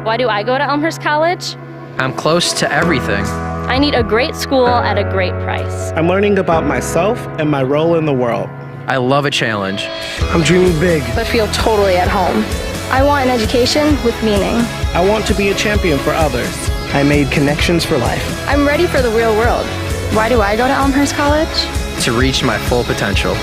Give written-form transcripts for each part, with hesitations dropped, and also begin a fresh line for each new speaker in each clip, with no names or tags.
Why do I go to Elmhurst College?
I'm close to everything.
I need a great school at a great price.
I'm learning about myself and my role in the world.
I love a challenge.
I'm dreaming big.
But feel totally at home.
I want an education with meaning.
I want to be a champion for others. I made connections for life.
I'm ready for the real world. Why do I go to Elmhurst College?
To reach my full potential.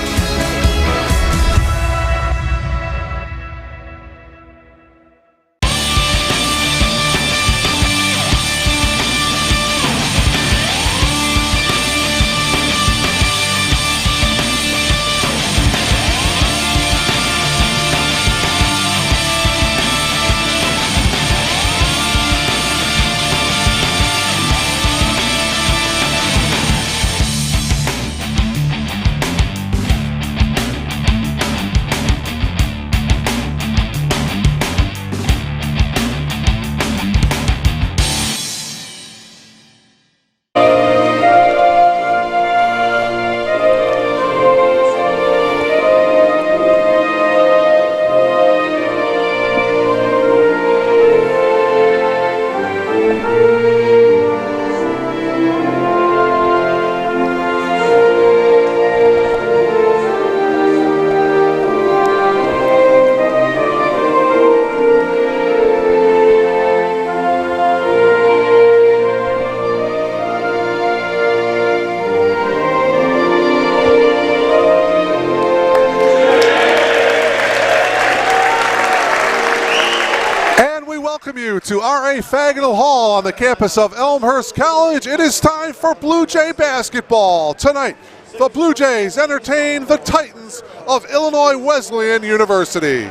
To R.A. Fagnall Hall on the campus of Elmhurst College. It is time for Blue Jay basketball. Tonight, the Blue Jays entertain the Titans of Illinois Wesleyan University.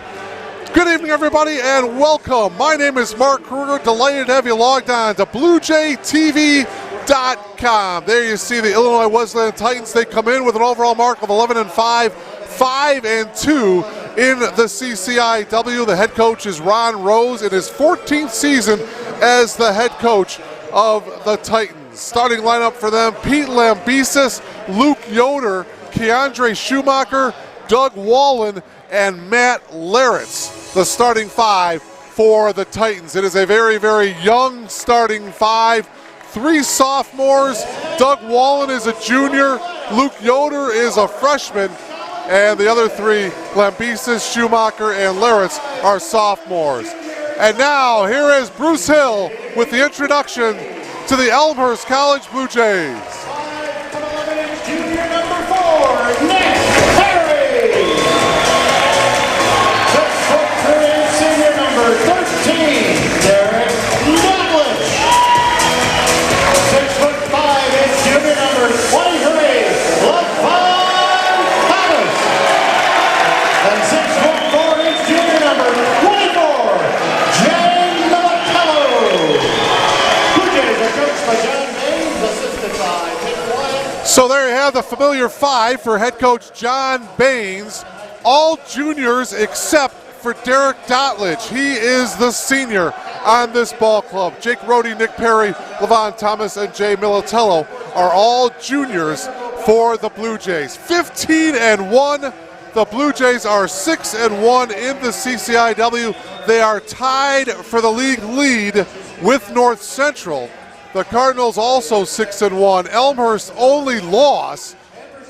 Good evening, everybody, and welcome. My name is Mark Kruger. Delighted to have you logged on to BlueJayTV.com. There you see the Illinois Wesleyan Titans. They come in with an overall mark of 11-5, 5-2. In the CCIW. The head coach is Ron Rose in his 14th season as the head coach of the Titans. Starting lineup for them: Pete Lambesis, Luke Yoder, Keandre Schumacher, Doug Wallen, and Matt Laritz. The starting five for the Titans. It is a very, very young starting five. 3 sophomores. Doug Wallen is a junior. Luke Yoder is a freshman. And the other 3, Lambesis, Schumacher, and Laritz, are sophomores. And now, here is Bruce Hill with the introduction to the Elmhurst College Blue Jays.
Junior number 4, Nick Perry. 6'3", senior number 13, Derek Douglas. 6'5" is junior number 23, LaVon. And 6'4" is junior number 24, Jay Militello. Blue Jays are coached by John Baines, assisted by Tim Wyatt.
So there you have the familiar 5 for head coach John Baines. All juniors except for Derek Doutledge. He is the senior on this ball club. Jake Rohde, Nick Perry, LaVon Thomas, and Jay Militello are all juniors for the Blue Jays. 15-1. The Blue Jays are 6-1 in the CCIW. They are tied for the league lead with North Central. The Cardinals also 6-1. Elmhurst's only loss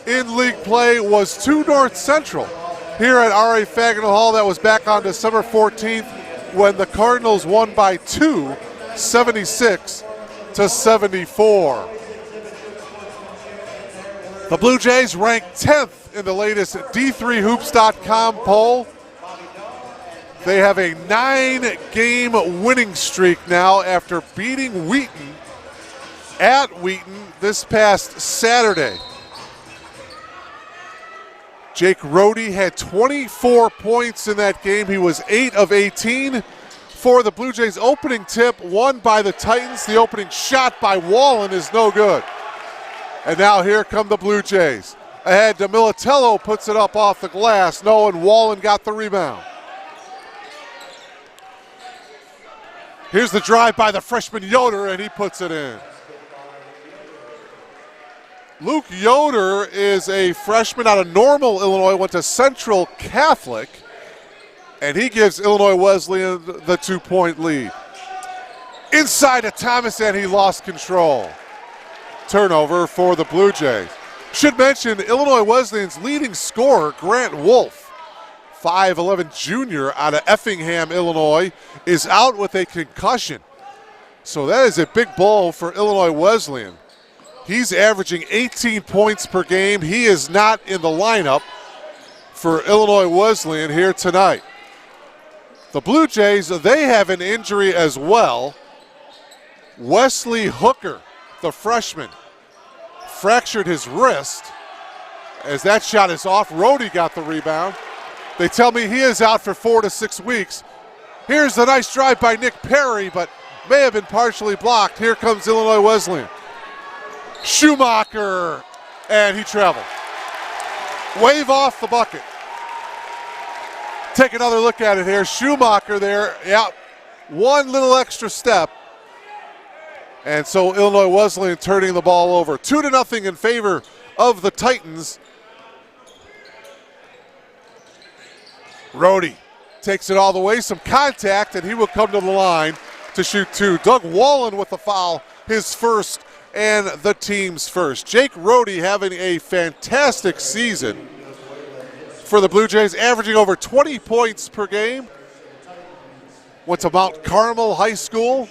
in league play was to North Central here at R.A. Fagnall Hall. That was back on December 14th when the Cardinals won by 2, 76-74. The Blue Jays ranked 10th in the latest D3Hoops.com poll. They have a 9-game winning streak now after beating Wheaton at Wheaton this past Saturday. Jake Rohde had 24 points in that game. He was 8 of 18 for the Blue Jays. Opening tip won by the Titans. The opening shot by Wallen is no good. And now here come the Blue Jays. Ahead to Militello, puts it up off the glass. No, and Wallen got the rebound. Here's the drive by the freshman Yoder, and he puts it in. Luke Yoder is a freshman out of Normal, Illinois, went to Central Catholic, and he gives Illinois Wesleyan the 2-point lead. Inside to Thomas, and he lost control. Turnover for the Blue Jays. Should mention Illinois Wesleyan's leading scorer, Grant Wolf, 5'11" junior out of Effingham, Illinois, is out with a concussion. So that is a big blow for Illinois Wesleyan. He's averaging 18 points per game. He is not in the lineup for Illinois Wesleyan here tonight. The Blue Jays, they have an injury as well. Wesley Hooker, the freshman, fractured his wrist as that shot is off. Rhodey got the rebound. They tell me he is out for 4 to 6 weeks. Here's the nice drive by Nick Perry, but may have been partially blocked. Here comes Illinois Wesleyan. Schumacher, and he traveled. Wave off the bucket. Take another look at it here. Schumacher there, yeah, one little extra step. And so Illinois Wesleyan turning the ball over. 2-0 in favor of the Titans. Rhodey takes it all the way, some contact, and he will come to the line to shoot two. Doug Wallen with the foul, his first and the team's first. Jake Rhodey having a fantastic season for the Blue Jays, averaging over 20 points per game. Went to Mount Carmel High School,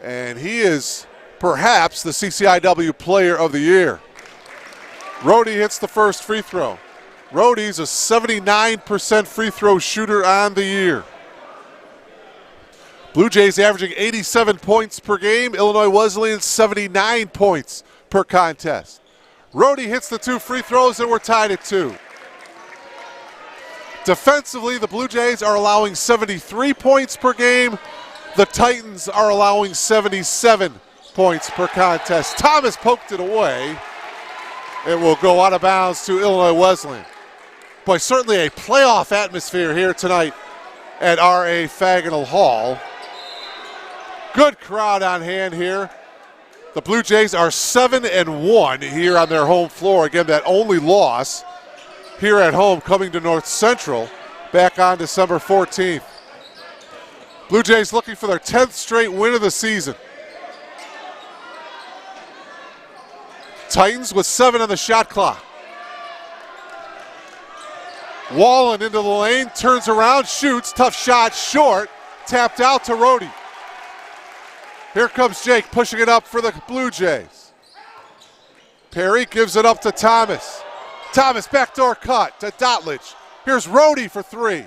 and he is perhaps the CCIW Player of the Year. Rhodey hits the first free throw. Rhodey's a 79% free throw shooter on the year. Blue Jays averaging 87 points per game. Illinois Wesleyan 79 points per contest. Rhodey hits the two free throws, and we're tied at 2. Defensively, the Blue Jays are allowing 73 points per game. The Titans are allowing 77 points per contest. Thomas poked it away. It will go out of bounds to Illinois Wesleyan. Boy, certainly a playoff atmosphere here tonight at R.A. Faginal Hall. Good crowd on hand here. The Blue Jays are 7-1 here on their home floor. Again, that only loss here at home coming to North Central back on December 14th. Blue Jays looking for their 10th straight win of the season. Titans with 7 on the shot clock. Wallen into the lane, turns around, shoots, tough shot, short, tapped out to Rhodey. Here comes Jake pushing it up for the Blue Jays. Perry gives it up to Thomas. Thomas backdoor cut to Dotlich. Here's Rhodey for 3.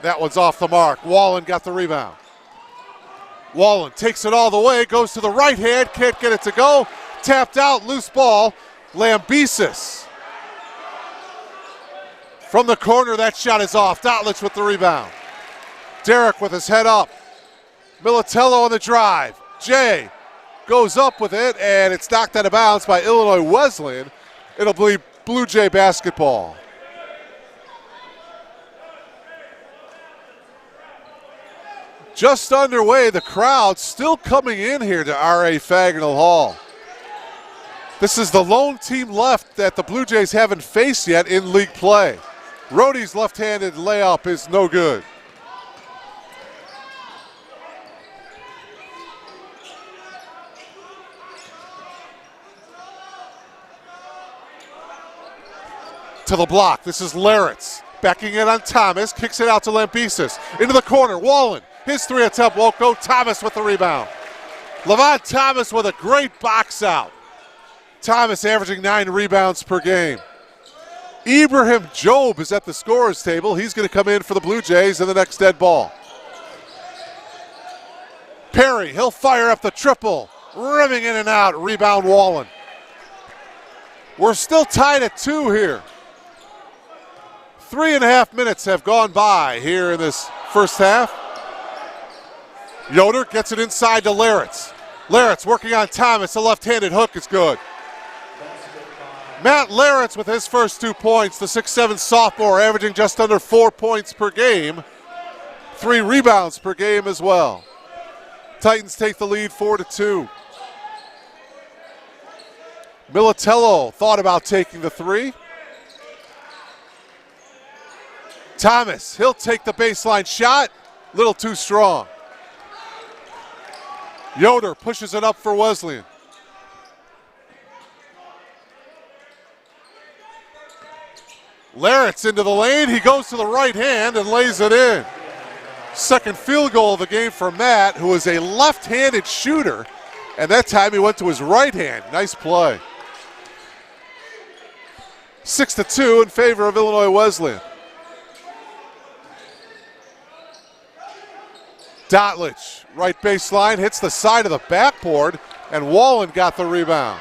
That one's off the mark. Wallen got the rebound. Wallen takes it all the way, goes to the right hand, can't get it to go. Tapped out, loose ball. Lambesis. From the corner, that shot is off. Dotlich with the rebound. Derek with his head up. Militello on the drive. Jay goes up with it, and it's knocked out of bounds by Illinois Wesleyan. It'll be Blue Jay basketball. Just underway, the crowd still coming in here to R.A. Faginal Hall. This is the lone team left that the Blue Jays haven't faced yet in league play. Rhodey's left-handed layup is no good. To the block, this is Laritz. Backing it on Thomas, kicks it out to Lambesis. Into the corner, Wallen. His 3 attempt won't go. Thomas with the rebound. Levon Thomas with a great box out. Thomas averaging 9 rebounds per game. Ibrahim Job is at the scorer's table. He's going to come in for the Blue Jays in the next dead ball. Perry, he'll fire up the triple. Rimming in and out, rebound Wallen. We're still tied at 2 here. 3.5 minutes have gone by here in this first half. Yoder gets it inside to Laritz. Laritz working on Thomas. A left-handed hook is good. Matt Laritz with his first 2 points. The 6'7" sophomore averaging just under 4 points per game. 3 rebounds per game as well. Titans take the lead 4-2. Militello thought about taking the 3. Thomas, he'll take the baseline shot. Little too strong. Yoder pushes it up for Wesleyan. Larrett's into the lane. He goes to the right hand and lays it in. Second field goal of the game for Matt, who is a left-handed shooter, and that time he went to his right hand. Nice play. 6-2 in favor of Illinois Wesleyan. Dotlich, right baseline, hits the side of the backboard, and Wallen got the rebound.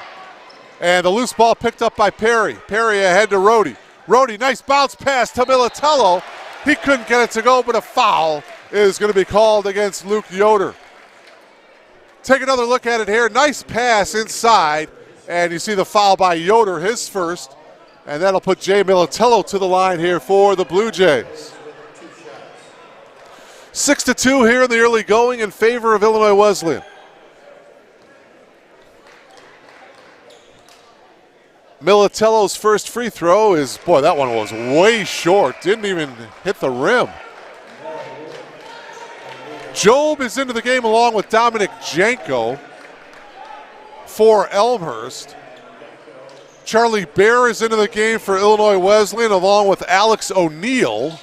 And the loose ball picked up by Perry. Perry ahead to Rohde. Rohde, nice bounce pass to Militello. He couldn't get it to go, but a foul is going to be called against Luke Yoder. Take another look at it here. Nice pass inside, and you see the foul by Yoder, his first, and that'll put Jay Militello to the line here for the Blue Jays. 6-2 here in the early going in favor of Illinois Wesleyan. Militello's first free throw is, boy, that one was way short. Didn't even hit the rim. Job is into the game along with Dominic Janko for Elmhurst. Charlie Bear is into the game for Illinois Wesleyan along with Alex O'Neill.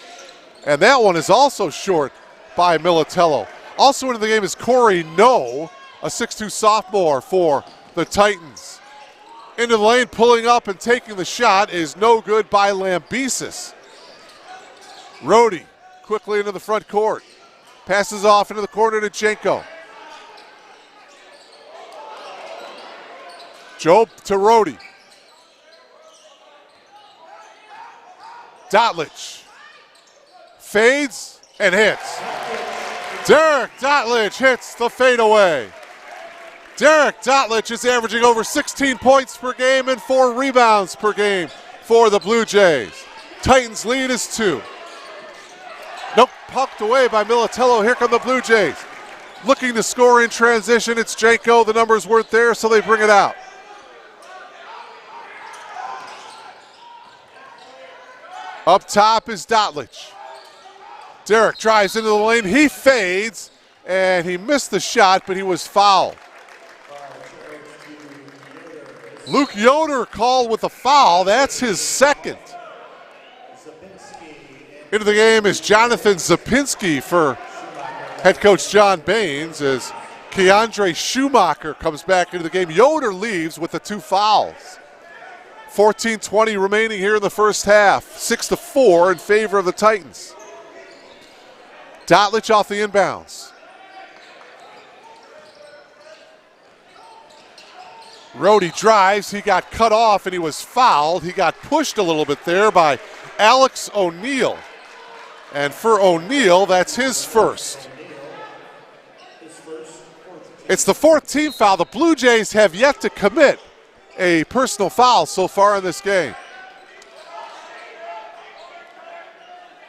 And that one is also short by Militello. Also into the game is Corey No, a 6'2 sophomore for the Titans. Into the lane, pulling up and taking the shot is no good by Lambesis. Rohde quickly into the front court. Passes off into the corner to Janko. Job to Rohde. Dotlich fades and hits. Derek Dotlich hits the fadeaway. Derek Dotlich is averaging over 16 points per game and 4 rebounds per game for the Blue Jays. Titans lead is 2. Nope, pucked away by Militello. Here come the Blue Jays. Looking to score in transition. It's Janko. The numbers weren't there, so they bring it out. Up top is Dotlich. Derek drives into the lane. He fades, and he missed the shot, but he was fouled. Luke Yoder called with a foul. That's his second. Into the game is Jonathan Zapinski for head coach John Baines as Keandre Schumacher comes back into the game. Yoder leaves with the 2 fouls. 14:20 remaining here in the first half. 6-4 in favor of the Titans. Dotlich off the inbounds. Rohde drives, he got cut off and he was fouled. He got pushed a little bit there by Alex O'Neill. And for O'Neill, that's his first. It's the 4th team foul. The Blue Jays have yet to commit a personal foul so far in this game.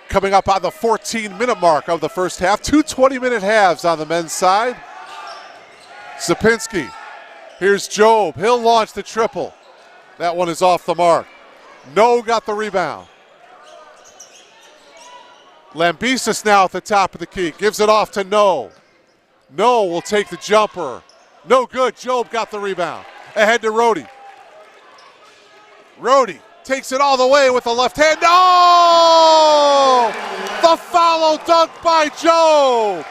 Coming up on the 14-minute mark of the first half. 2 20-minute halves on the men's side. Zapinski. Here's Job. He'll launch the triple. That one is off the mark. No got the rebound. Lambesis now at the top of the key. Gives it off to No. No will take the jumper. No good. Job got the rebound. Ahead to Rohde. Rohde takes it all the way with the left hand. No! The follow dunk by Job.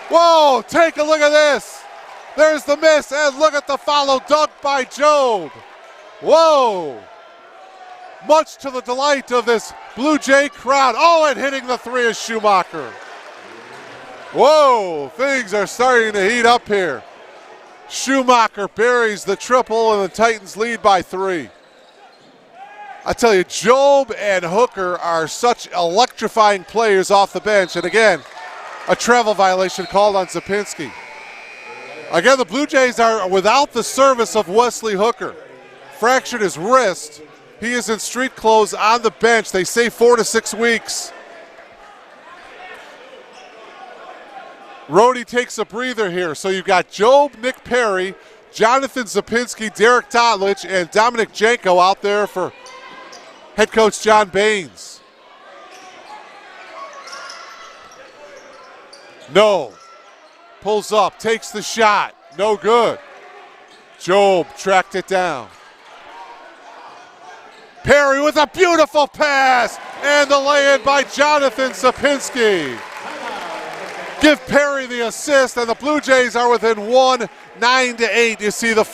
Whoa, take a look at this. There's the miss, and look at the follow dunk by Job. Whoa. Much to the delight of this Blue Jay crowd. Oh, and hitting the 3 is Schumacher. Whoa, things are starting to heat up here. Schumacher buries the triple, and the Titans lead by 3. I tell you, Job and Hooker are such electrifying players off the bench. And again, a travel violation called on Zapinski. Again, the Blue Jays are without the service of Wesley Hooker. Fractured his wrist. He is in street clothes on the bench. They say 4 to 6 weeks. Rohde takes a breather here. So you've got Job, Nick Perry, Jonathan Zapinski, Derek Dotlich, and Dominic Janko out there for head coach John Baines. No. pulls up, takes the shot. No good. Job tracked it down. Perry with a beautiful pass, and the lay-in by Jonathan Sapinski. Give Perry the assist, and the Blue Jays are within one, 9-8. You see the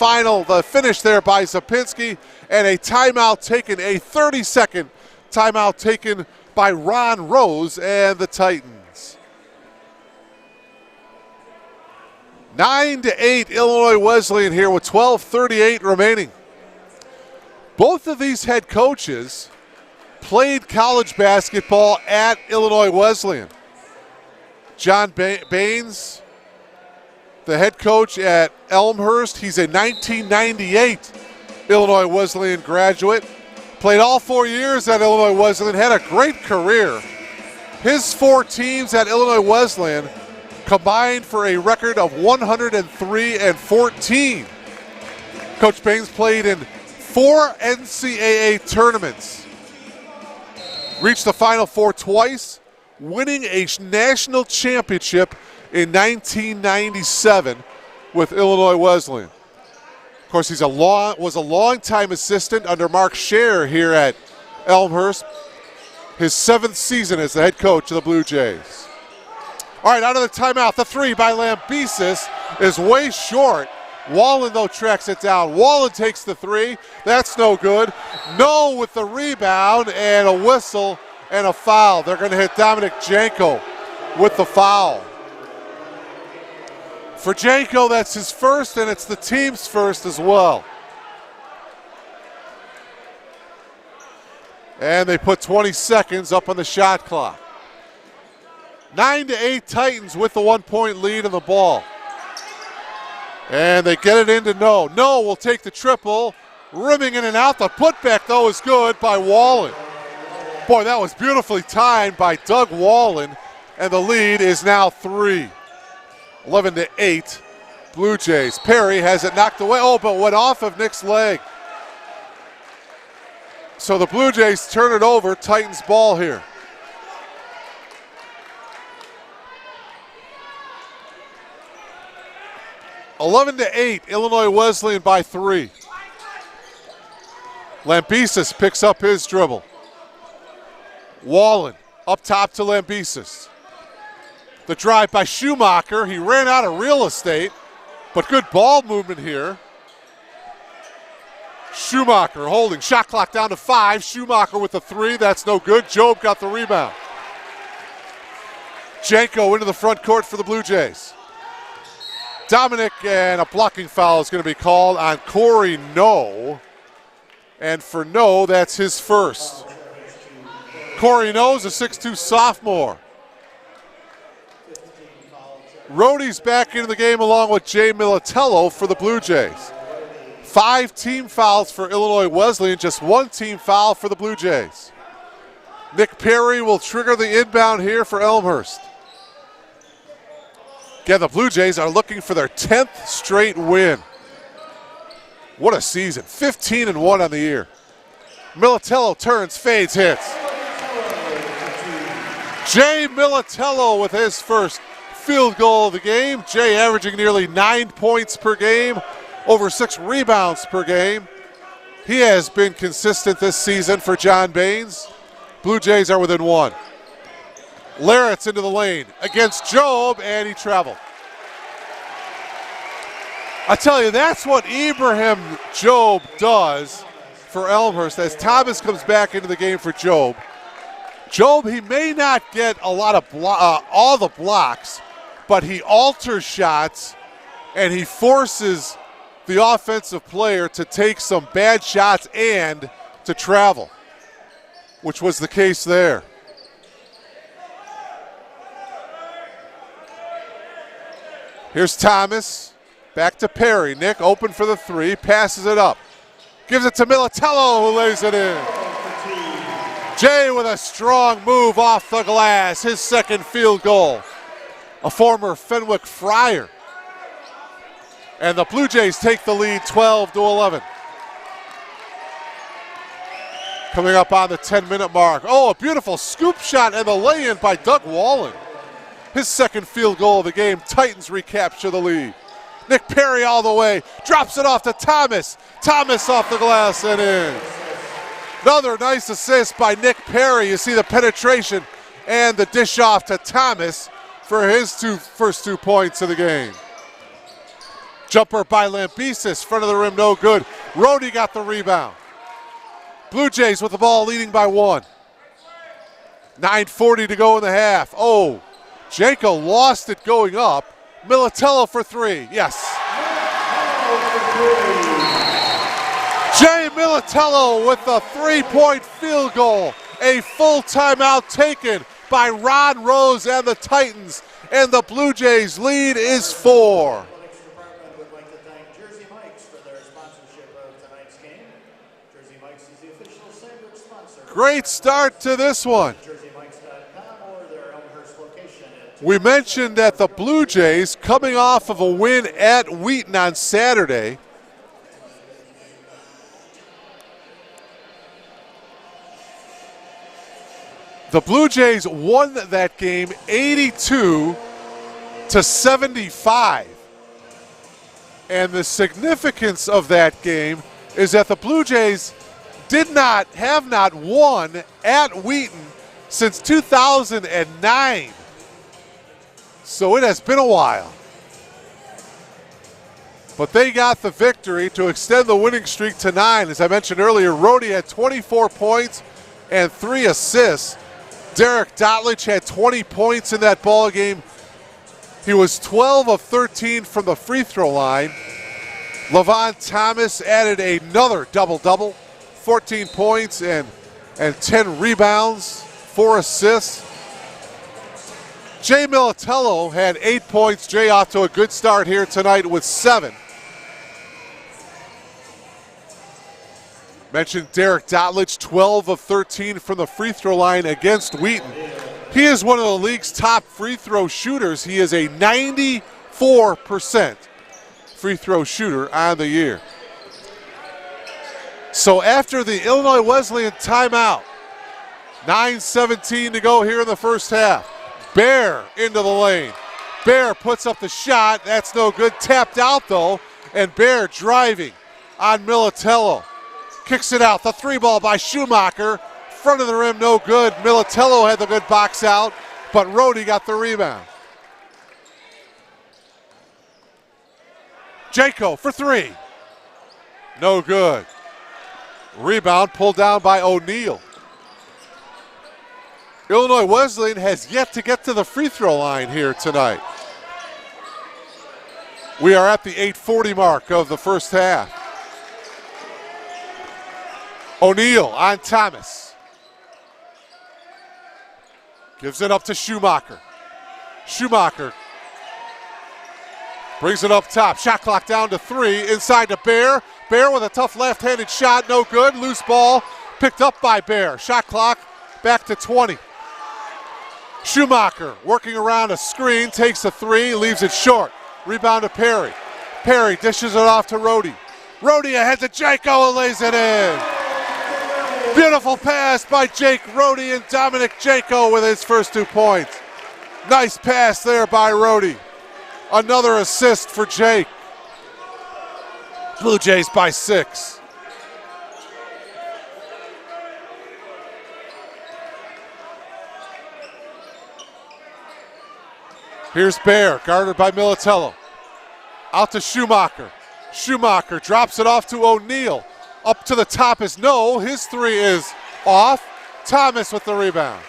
finish there by Sapinski, and a timeout taken, a 30-second timeout taken by Ron Rose and the Titans. 9-8, Illinois Wesleyan here with 12:38 remaining. Both of these head coaches played college basketball at Illinois Wesleyan. John Baines, the head coach at Elmhurst, he's a 1998 Illinois Wesleyan graduate. Played all 4 years at Illinois Wesleyan, had a great career. His 4 teams at Illinois Wesleyan combined for a record of 103-14. Coach Baines played in 4 NCAA tournaments. Reached the Final Four twice, winning a national championship in 1997 with Illinois Wesleyan. Of course, was a long-time assistant under Mark Scher here at Elmhurst. His 7th season as the head coach of the Blue Jays. All right, out of the timeout, the 3 by Lambesis is way short. Wallen, though, tracks it down. Wallen takes the 3. That's no good. No with the rebound, and a whistle and a foul. They're going to hit Dominic Janko with the foul. For Janko, that's his first, and it's the team's first as well. And they put 20 seconds up on the shot clock. 9-8 Titans with the 1-point lead in the ball. And they get it into No. No will take the triple, rimming in and out. The putback, though, is good by Wallen. Boy, that was beautifully timed by Doug Wallen, and the lead is now 3. 11-8, Blue Jays. Perry has it knocked away. Oh, but went off of Nick's leg. So the Blue Jays turn it over. Titans ball here. (11-8), Illinois Wesleyan by 3. Lambesis picks up his dribble. Wallen up top to Lambesis. The drive by Schumacher. He ran out of real estate, but good ball movement here. Schumacher holding. Shot clock down to 5. Schumacher with the 3. That's no good. Job got the rebound. Janko into the front court for the Blue Jays. Dominic, and a blocking foul is going to be called on Corey No. And for No, that's his first. Corey No's a 6'2 sophomore. Rohde's back into the game along with Jay Militello for the Blue Jays. 5 team fouls for Illinois Wesleyan, just 1 team foul for the Blue Jays. Nick Perry will trigger the inbound here for Elmhurst. Again, the Blue Jays are looking for their 10th straight win. What a season. 15-1 on the year. Militello turns, fades, hits. Jay Militello with his first field goal of the game. Jay averaging nearly 9 points per game, over 6 rebounds per game. He has been consistent this season for John Baines. Blue Jays are within 1. Larrett's into the lane against Job, and he traveled. I tell you, that's what Ibrahim Job does for Elmhurst as Thomas comes back into the game for Job. Job, he may not get a lot of all the blocks, but he alters shots and he forces the offensive player to take some bad shots and to travel, which was the case there. Here's Thomas, back to Perry. Nick open for the 3, passes it up. Gives it to Militello, who lays it in. Jay with a strong move off the glass, his second field goal. A former Fenwick Friar. And the Blue Jays take the lead 12-11. Coming up on the 10-minute mark. Oh, a beautiful scoop shot and the lay-in by Doug Wallen. his second field goal of the game. Titans recapture the lead. Nick Perry all the way, drops it off to Thomas. Thomas off the glass and in. Another nice assist by Nick Perry. You see the penetration and the dish off to Thomas for his first 2 points of the game. Jumper by Lambesis, front of the rim, no good. Rhodey got the rebound. Blue Jays with the ball leading by 1. 9:40 to go in the half. Oh, Janko lost it going up. Militello for 3, yes. Jay Militello with the 3-point field goal. A full timeout taken by Ron Rose and the Titans, and the Blue Jays lead is 4.
Would like to thank Jersey Mike's for their sponsorship of tonight's game. Jersey Mike's is the official sandwich sponsor.
Great start to this one.
JerseyMikes.com or their Elmhurst location.
We mentioned that the Blue Jays, coming off of a win at Wheaton on Saturday, the Blue Jays won that game 82-75. And the significance of that game is that the Blue Jays have not won at Wheaton since 2009. So it has been a while. But they got the victory to extend the winning streak to 9. As I mentioned earlier, Rhodey had 24 points and 3 assists. Derek Dotlich had 20 points in that ball game. He was 12 of 13 from the free throw line. Levon Thomas added another double-double, 14 points and 10 rebounds, 4 assists. Jay Militello had 8 points. Jay off to a good start here tonight with 7. Mentioned Derek Dotlich, 12 of 13 from the free throw line against Wheaton. He is one of the league's top free throw shooters. He is a 94% free throw shooter on the year. So after the Illinois Wesleyan timeout, 9:17 to go here in the first half. Bear into the lane. Bear puts up the shot. That's no good. Tapped out though, and Bear driving on Militello. Kicks it out. The 3-ball by Schumacher. Front of the rim, no good. Militello had the good box out, but Rhodey got the rebound. Janko for 3. No good. Rebound pulled down by O'Neal. Illinois Wesleyan has yet to get to the free throw line here tonight. We are at the 8:40 mark of the first half. O'Neal on Thomas. Gives it up to Schumacher. Schumacher brings it up top. Shot clock down to 3. Inside to Bear. Bear with a tough left-handed shot. No good. Loose ball picked up by Bear. Shot clock back to 20. Schumacher working around a screen. Takes a 3. Leaves it short. Rebound to Perry. Perry dishes it off to Rhodey. Rhodey ahead to Janko and lays it in. Beautiful pass by Jake Rhodey and Dominic Janko with his first 2 points. Nice pass there by Rhodey. Another assist for Jake. Blue Jays by 6. Here's Bear, guarded by Militello. Out to Schumacher. Schumacher drops it off to O'Neal. Up to the top is no. His 3 is off. Thomas with the rebound.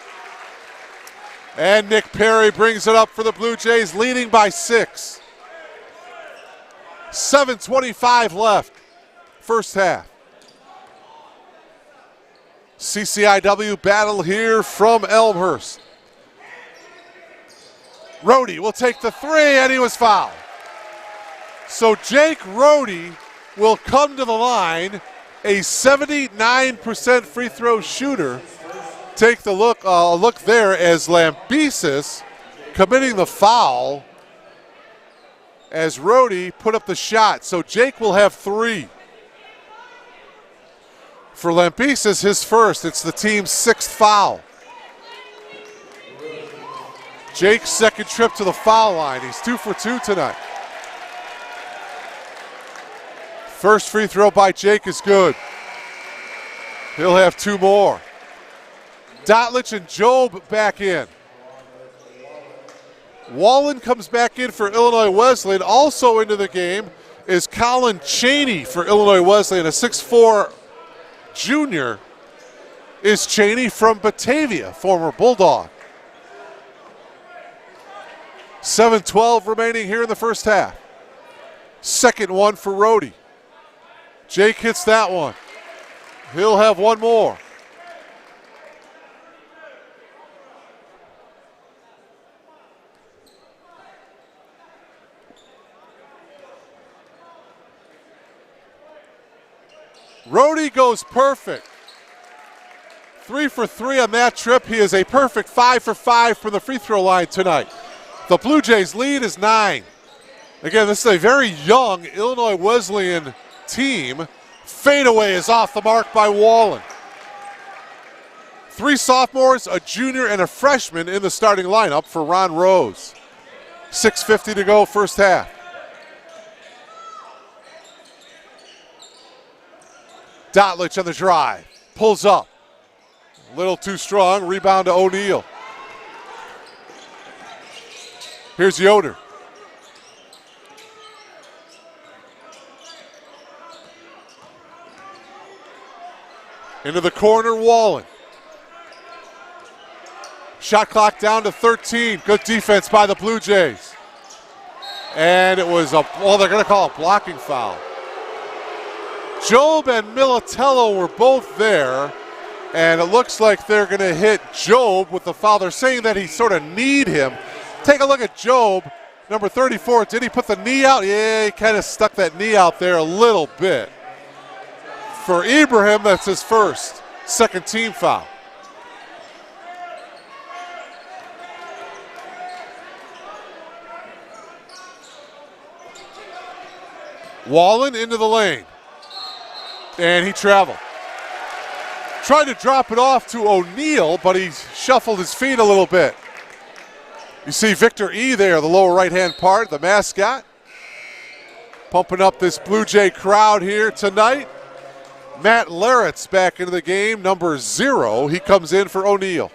And Nick Perry brings it up for the Blue Jays, leading by 6. 7:25 left, first half. CCIW battle here from Elmhurst. Rhodey will take the 3, and he was fouled. So Jake Rhodey will come to the line, a 79% free throw shooter. Take the look there as Lambesis committing the foul as Rhodey put up the shot. So Jake will have 3. For Lambesis, his first. It's the team's 6th foul. Jake's second trip to the foul line. He's 2 for 2 tonight. First free throw by Jake is good. He'll have 2 more. Dotlich and Job back in. Wallen comes back in for Illinois Wesleyan. Also into the game is Colin Cheney for Illinois Wesleyan, a 6'4" junior is Cheney from Batavia, former Bulldog. 7:12 remaining here in the first half. Second one for Rhodey. Jake hits that one. He'll have 1 more. Rhodey goes perfect. 3 for 3 on that trip. He is a perfect 5 for 5 from the free throw line tonight. The Blue Jays lead is 9. Again, this is a very young Illinois Wesleyan team. Fadeaway is off the mark by Wallen. 3 sophomores, a junior, and a freshman in the starting lineup for Ron Rose. 6:50 to go, first half. Dotlich on the drive, pulls up. A little too strong, rebound to O'Neal. Here's Yoder. Into the corner, Wallen. Shot clock down to 13. Good defense by the Blue Jays. And it was they're going to call a blocking foul. Job and Militello were both there, and it looks like they're going to hit Job with the foul. They're saying that he sort of kneed him. Take a look at Job, number 34. Did he put the knee out? Yeah, he kind of stuck that knee out there a little bit. For Ibrahim, that's his second team foul. Wallen into the lane. And he traveled. Tried to drop it off to O'Neal, but he shuffled his feet a little bit. You see Victor E. there, the lower right-hand part, the mascot. Pumping up this Blue Jay crowd here tonight. Matt Laritz back into the game, number 0. He comes in for O'Neal.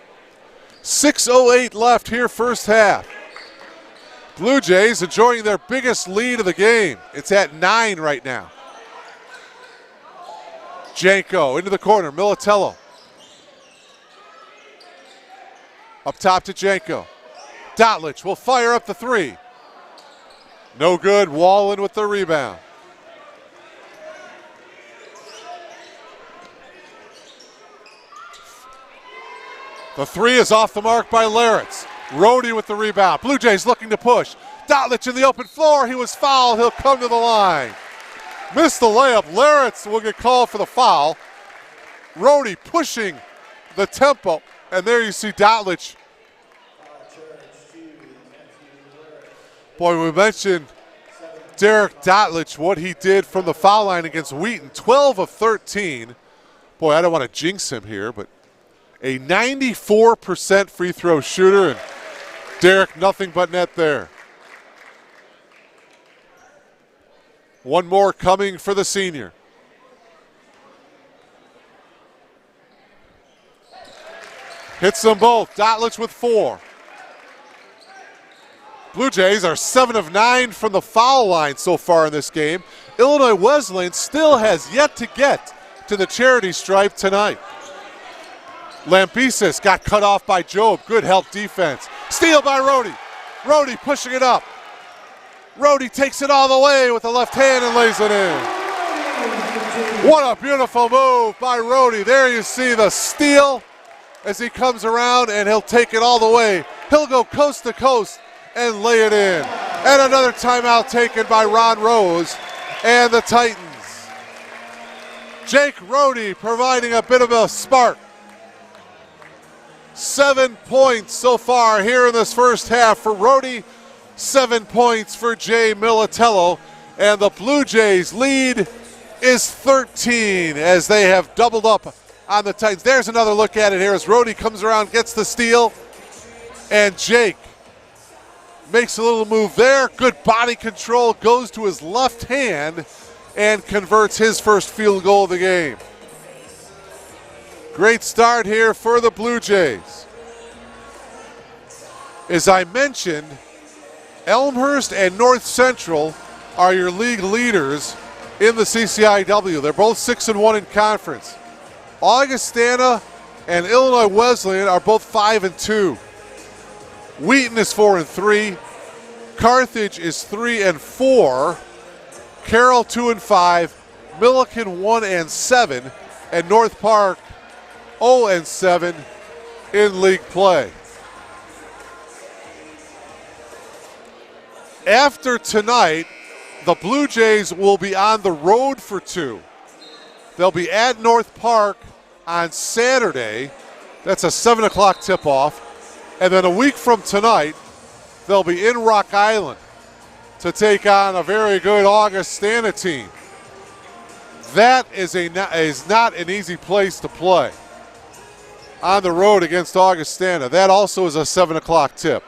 6:08 left here, first half. Blue Jays enjoying their biggest lead of the game. It's at 9 right now. Janko into the corner, Militello. Up top to Janko. Dotlich will fire up the 3. No good, Wallen with the rebound. The 3 is off the mark by Laritz. Rhodey with the rebound. Blue Jays looking to push. Dotlich in the open floor. He was fouled. He'll come to the line. Missed the layup. Laritz will get called for the foul. Rhodey pushing the tempo. And there you see Dotlich. Boy, we mentioned Derek Dotlich, what he did from the foul line against Wheaton. 12 of 13. Boy, I don't want to jinx him here, but a 94% free throw shooter. And Derek, nothing but net there. One more coming for the senior. Hits them both. Dotlich with 4. Blue Jays are 7 of 9 from the foul line so far in this game. Illinois Wesleyan still has yet to get to the charity stripe tonight. Lampesis got cut off by Job. Good help defense. Steal by Rhodey. Rhodey pushing it up. Rhodey takes it all the way with the left hand and lays it in. What a beautiful move by Rhodey. There you see the steal as he comes around, and he'll take it all the way. He'll go coast to coast and lay it in. And another timeout taken by Ron Rose and the Titans. Jake Rhodey providing a bit of a spark. 7 points so far here in this first half for Rhodey. 7 points for Jay Militello. And the Blue Jays lead is 13 as they have doubled up on the Titans. There's another look at it here as Rhodey comes around, gets the steal. And Jake makes a little move there. Good body control, goes to his left hand and converts his first field goal of the game. Great start here for the Blue Jays. As I mentioned, Elmhurst and North Central are your league leaders in the CCIW. They're both 6-1 in conference. Augustana and Illinois Wesleyan are both 5-2. Wheaton is 4-3. Carthage is 3-4. Carroll 2-5. Milliken 1-7. And North Park 0-7 in league play. After tonight, the Blue Jays will be on the road for 2. They'll be at North Park on Saturday. That's a 7 o'clock tip-off. And then a week from tonight, they'll be in Rock Island to take on a very good Augustana team. That is not an easy place to play on the road against Augustana. That also is a 7 o'clock tip.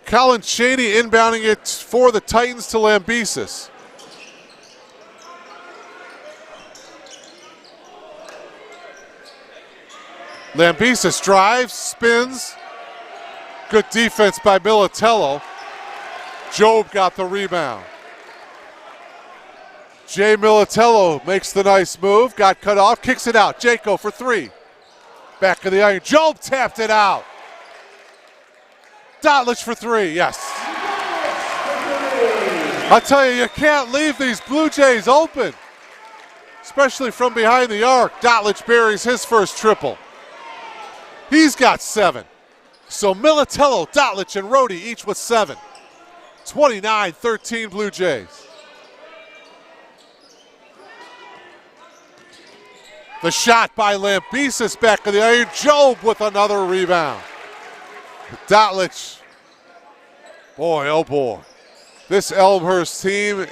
Colin Cheney inbounding it for the Titans to Lambesis. Lambesis drives, spins. Good defense by Militello. Job got the rebound. Jay Militello makes the nice move. Got cut off, kicks it out. Jaco for 3. Back of the iron. Job tapped it out. Dotlich for 3, yes. I tell you can't leave these Blue Jays open, especially from behind the arc. Dotlich buries his first triple. He's got 7. So Militello, Dotlich, and Rhodey each with 7. 29-13 Blue Jays. The shot by Lambesis, back of the iron. Job with another rebound. Dotlich, boy, oh boy. This Elmhurst team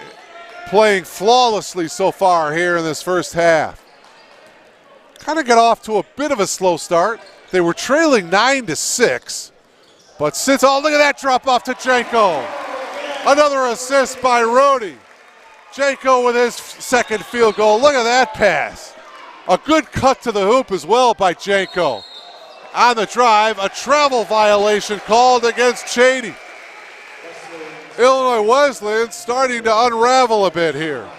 playing flawlessly so far here in this first half. Kind of got off to a bit of a slow start. They were trailing 9-6, but since, oh, look at that drop off to Janko. Another assist by Rhodey. Janko with his second field goal. Look at that pass. A good cut to the hoop as well by Janko. On the drive, a travel violation called against Cheney. Illinois Wesleyan starting to unravel a bit here.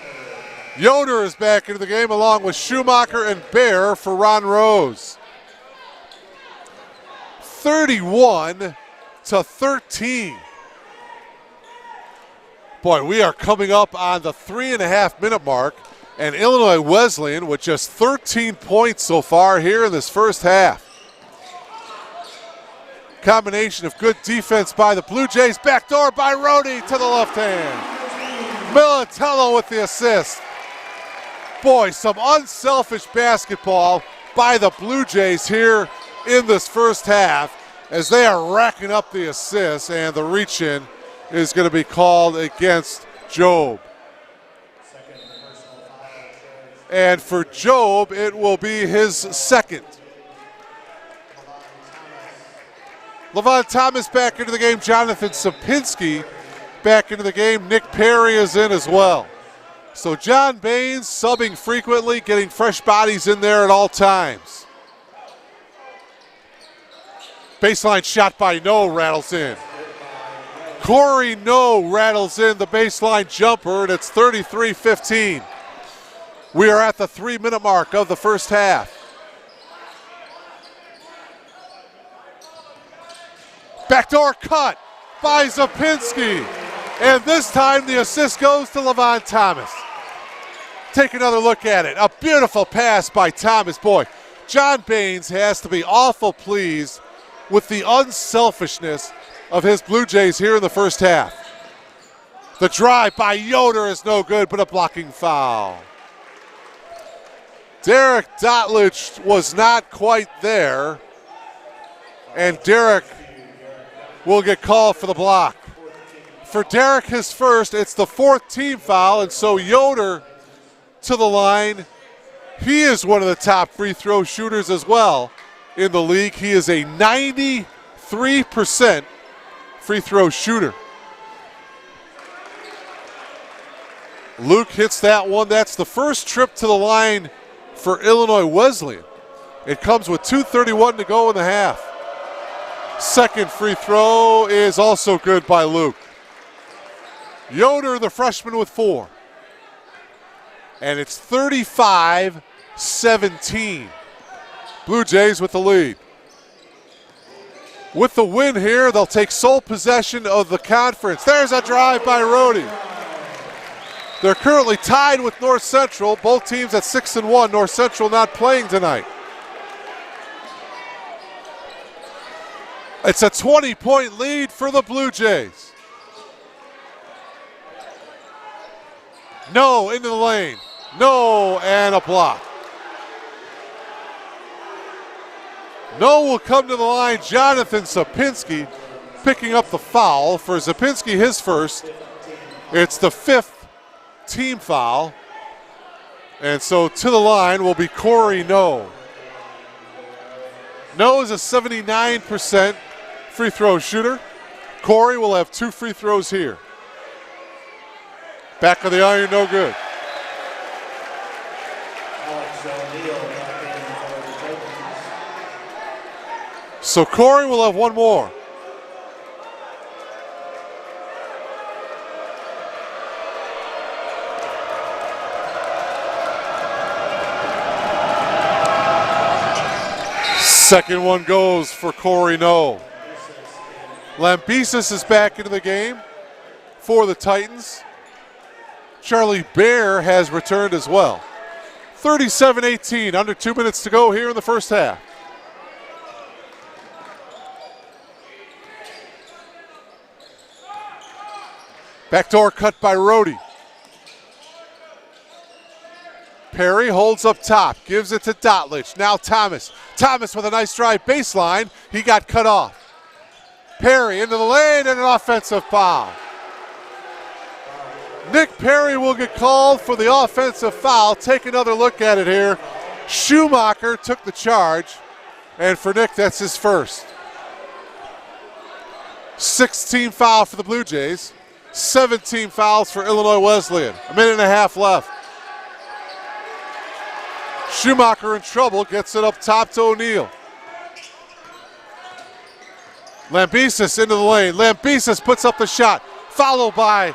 Yoder is back into the game along with Schumacher and Bear for Ron Rose. 31-13. Boy, we are coming up on the 3.5-minute mark, and Illinois Wesleyan with just 13 points so far here in this first half. Combination of good defense by the Blue Jays. Backdoor by Rhodey to the left hand. Militello with the assist. Boy, some unselfish basketball by the Blue Jays here in this first half as they are racking up the assists, and the reach-in is going to be called against Job. And for Job, it will be his second. Levon Thomas back into the game. Jonathan Sapinski back into the game. Nick Perry is in as well. So John Baines subbing frequently, getting fresh bodies in there at all times. Baseline shot by No rattles in. Corey No rattles in the baseline jumper, and it's 33-15. We are at the 3-minute mark of the first half. Backdoor cut by Zapinski. And this time the assist goes to Levon Thomas. Take another look at it. A beautiful pass by Thomas. Boy, John Baines has to be awful pleased with the unselfishness of his Blue Jays here in the first half. The drive by Yoder is no good, but a blocking foul. Derek Dotlich was not quite there, and Derek will get called for the block. For Derek, his first, it's the 4th team foul, and so Yoder to the line. He is one of the top free throw shooters as well in the league. He is a 93% free throw shooter. Luke hits that one. That's the first trip to the line for Illinois Wesleyan. It comes with 2:31 to go in the half. Second free throw is also good by Luke. Yoder, the freshman, with 4. And it's 35-17. Blue Jays with the lead. With the win here, they'll take sole possession of the conference. There's a drive by Rhodey. They're currently tied with North Central, both teams at 6-1. North Central not playing tonight. It's a 20-point lead for the Blue Jays. No, into the lane. No, and a block. No will come to the line. Jonathan Sapinski picking up the foul. For Sapinski, his first. It's the 5th team foul. And so to the line will be Corey No. No is a 79% free throw shooter. Corey will have 2 free throws here. Back of the iron, no good. So Corey will have 1 more. Second one goes for Corey No. Lambesis is back into the game for the Titans. Charlie Bear has returned as well. 37-18, under 2 minutes to go here in the first half. Backdoor cut by Rhodey. Perry holds up top, gives it to Dotlich. Now Thomas. Thomas with a nice drive baseline. He got cut off. Perry into the lane and an offensive foul. Nick Perry will get called for the offensive foul. Take another look at it here. Schumacher took the charge, and for Nick, that's his first. 16 foul for the Blue Jays. 17 fouls for Illinois Wesleyan. A minute and a half left. Schumacher in trouble, gets it up top to O'Neal. Lambesis into the lane. Lambesis puts up the shot, followed by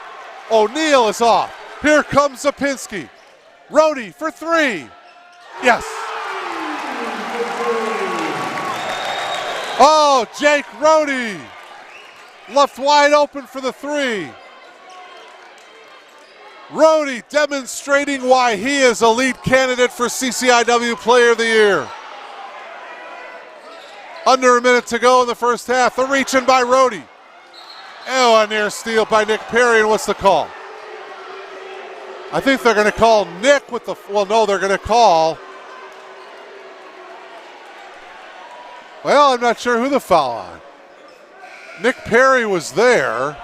O'Neal is off. Here comes Sapinski. Rhodey for 3. Yes. Oh, Jake Rhodey. Left wide open for the 3. Rhodey demonstrating why he is a lead candidate for CCIW Player of the Year. Under a minute to go in the first half. The reach in by Rhodey. Oh, a near steal by Nick Perry, and what's the call? I think they're going to call Nick with the, well, no, they're going to call. Well, I'm not sure who the foul on. Nick Perry was there.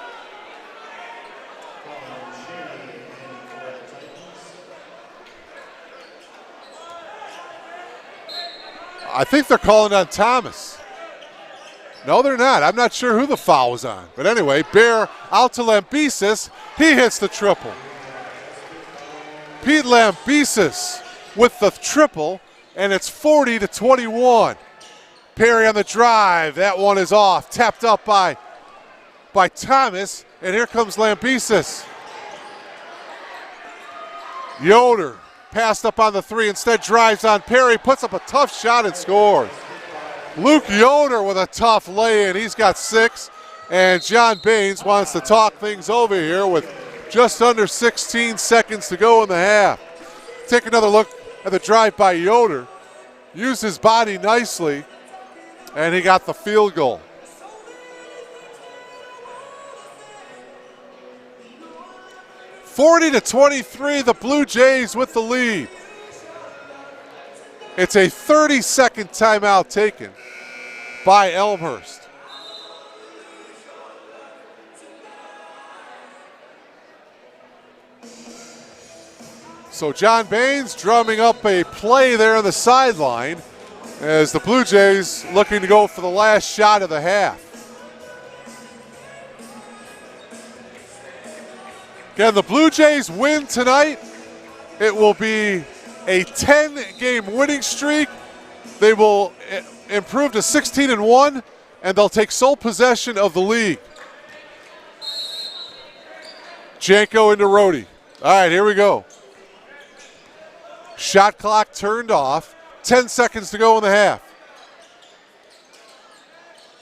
I think they're calling on Thomas. No, they're not. I'm not sure who the foul was on. But anyway, Bear out to Lambesis. He hits the triple. Pete Lambesis with the triple, and it's 40-21. Perry on the drive. That one is off. Tapped up by Thomas, and here comes Lambesis. Yoder passed up on the 3, instead drives on Perry, puts up a tough shot and scores. Luke Yoder with a tough lay-in. He's got 6, and John Baines wants to talk things over here with just under 16 seconds to go in the half. Take another look at the drive by Yoder. Used his body nicely, and he got the field goal. (40-23), the Blue Jays with the lead. It's a 30-second timeout taken by Elmhurst. So John Baines drumming up a play there on the sideline. as the Blue Jays looking to go for the last shot of the half. Again, the Blue Jays win tonight. It will be a 10-game winning streak. They will improve to 16-1, and they'll take sole possession of the league. Janko into Rhodey. All right, here we go. Shot clock turned off. 10 seconds to go in the half.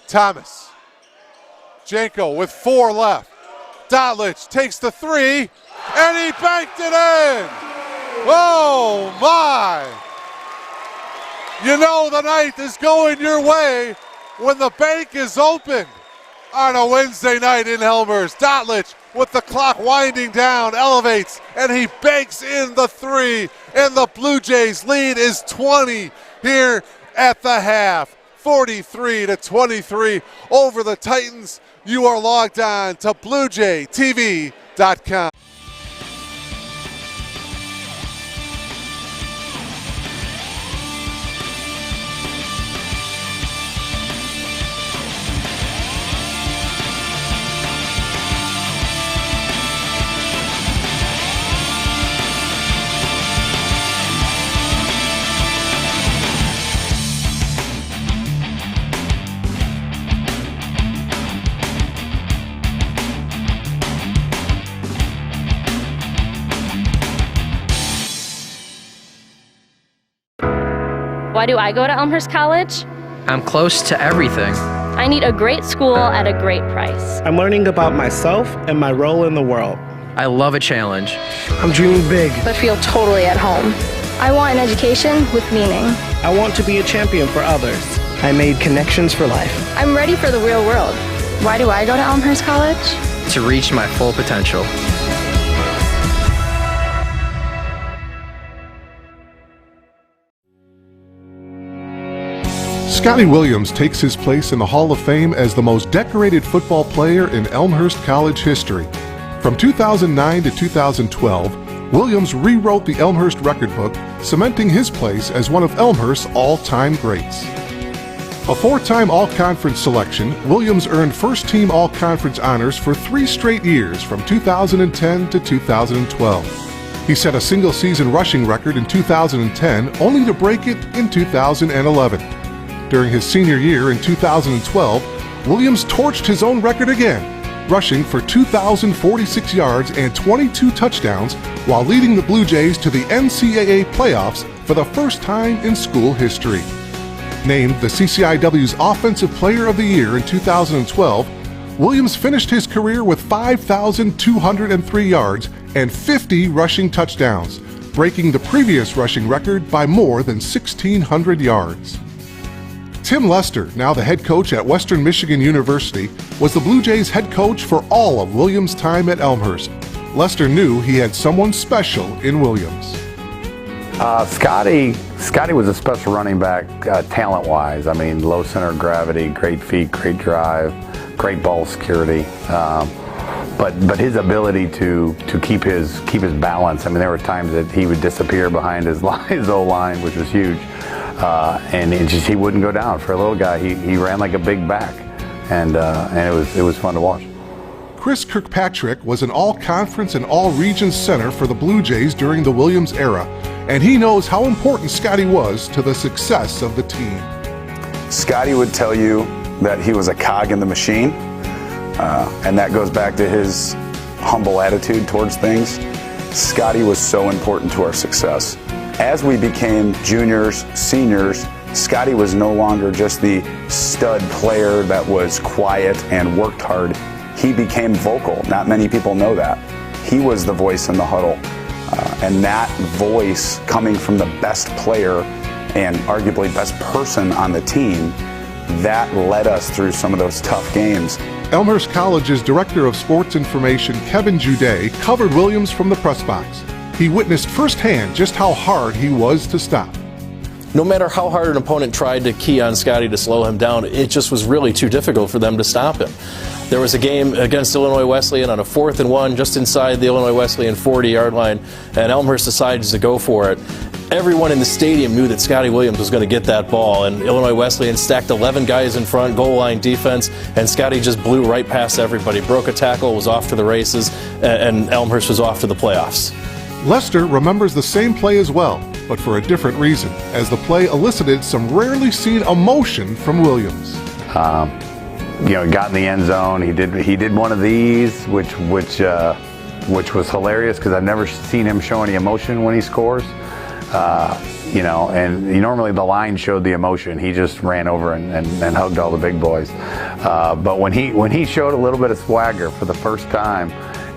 Thomas. Janko with 4 left. Dotlich takes the 3, and he banked it in. Oh, my. You know the night is going your way when the bank is open on a Wednesday night in Elmhurst. Dotlich with the clock winding down, elevates, and he banks in the 3, and the Blue Jays lead is 20 here at the half. 43-23 over the Titans. You are logged on to BlueJayTV.com.
Why do I go to Elmhurst College?
I'm close to everything.
I need a great school at a great price.
I'm learning about myself and my role in the world.
I love a challenge.
I'm dreaming big.
But feel totally at home. I want an education with meaning.
I want to be a champion for others. I made connections for life.
I'm ready for the real world. Why do I go to Elmhurst College?
To reach my full potential.
Scotty Williams takes his place in the Hall of Fame as the most decorated football player in Elmhurst College history. From 2009 to 2012, Williams rewrote the Elmhurst record book, cementing his place as one of Elmhurst's all-time greats. A 4-time All-Conference selection, Williams earned first-team All-Conference honors for 3 straight years from 2010 to 2012. He set a single-season rushing record in 2010, only to break it in 2011. During his senior year in 2012, Williams torched his own record again, rushing for 2,046 yards and 22 touchdowns while leading the Blue Jays to the NCAA playoffs for the first time in school history. Named the CCIW's Offensive Player of the Year in 2012, Williams finished his career with 5,203 yards and 50 rushing touchdowns, breaking the previous rushing record by more than 1,600 yards. Tim Lester, now the head coach at Western Michigan University, was the Blue Jays head coach for all of Williams' time at Elmhurst. Lester knew he had someone special in Williams.
Scotty was a special running back talent-wise. I mean, low center of gravity, great feet, great drive, great ball security. But his ability to keep his balance. I mean, there were times that he would disappear behind his O-line, which was huge. And he wouldn't go down. For a little guy, he ran like a big back, and it was fun to watch.
Chris Kirkpatrick was an all-conference and all-region center for the Blue Jays during the Williams era, and he knows how important Scotty was to the success of the team.
Scotty would tell you that he was a cog in the machine, and that goes back to his humble attitude towards things. Scotty was so important to our success. As we became juniors, seniors, Scotty was no longer just the stud player that was quiet and worked hard. He became vocal. Not many people know that. He was the voice in the huddle. And that voice coming from the best player and arguably best person on the team, that led us through some of those tough games.
Elmhurst College's Director of Sports Information, Kevin Juday, covered Williams from the press box. He witnessed firsthand just how hard he was to stop.
no matter how hard an opponent tried to key on Scotty to slow him down, it just was really too difficult for them to stop him. There was a game against Illinois Wesleyan on a 4th and 1 just inside the Illinois Wesleyan 40-yard line, and Elmhurst decided to go for it. Everyone in the stadium knew that Scotty Williams was going to get that ball, and Illinois Wesleyan stacked 11 guys in front, goal line defense, and Scotty just blew right past everybody, broke a tackle, was off to the races, and Elmhurst was off to the playoffs.
Lester remembers the same play as well, but for a different reason, as the play elicited some rarely seen emotion from Williams.
You know, he got in the end zone. He did one of these, which was hilarious because I've never seen him show any emotion when he scores. You know, and normally the line showed the emotion. He just ran over and hugged all the big boys. But when he showed a little bit of swagger for the first time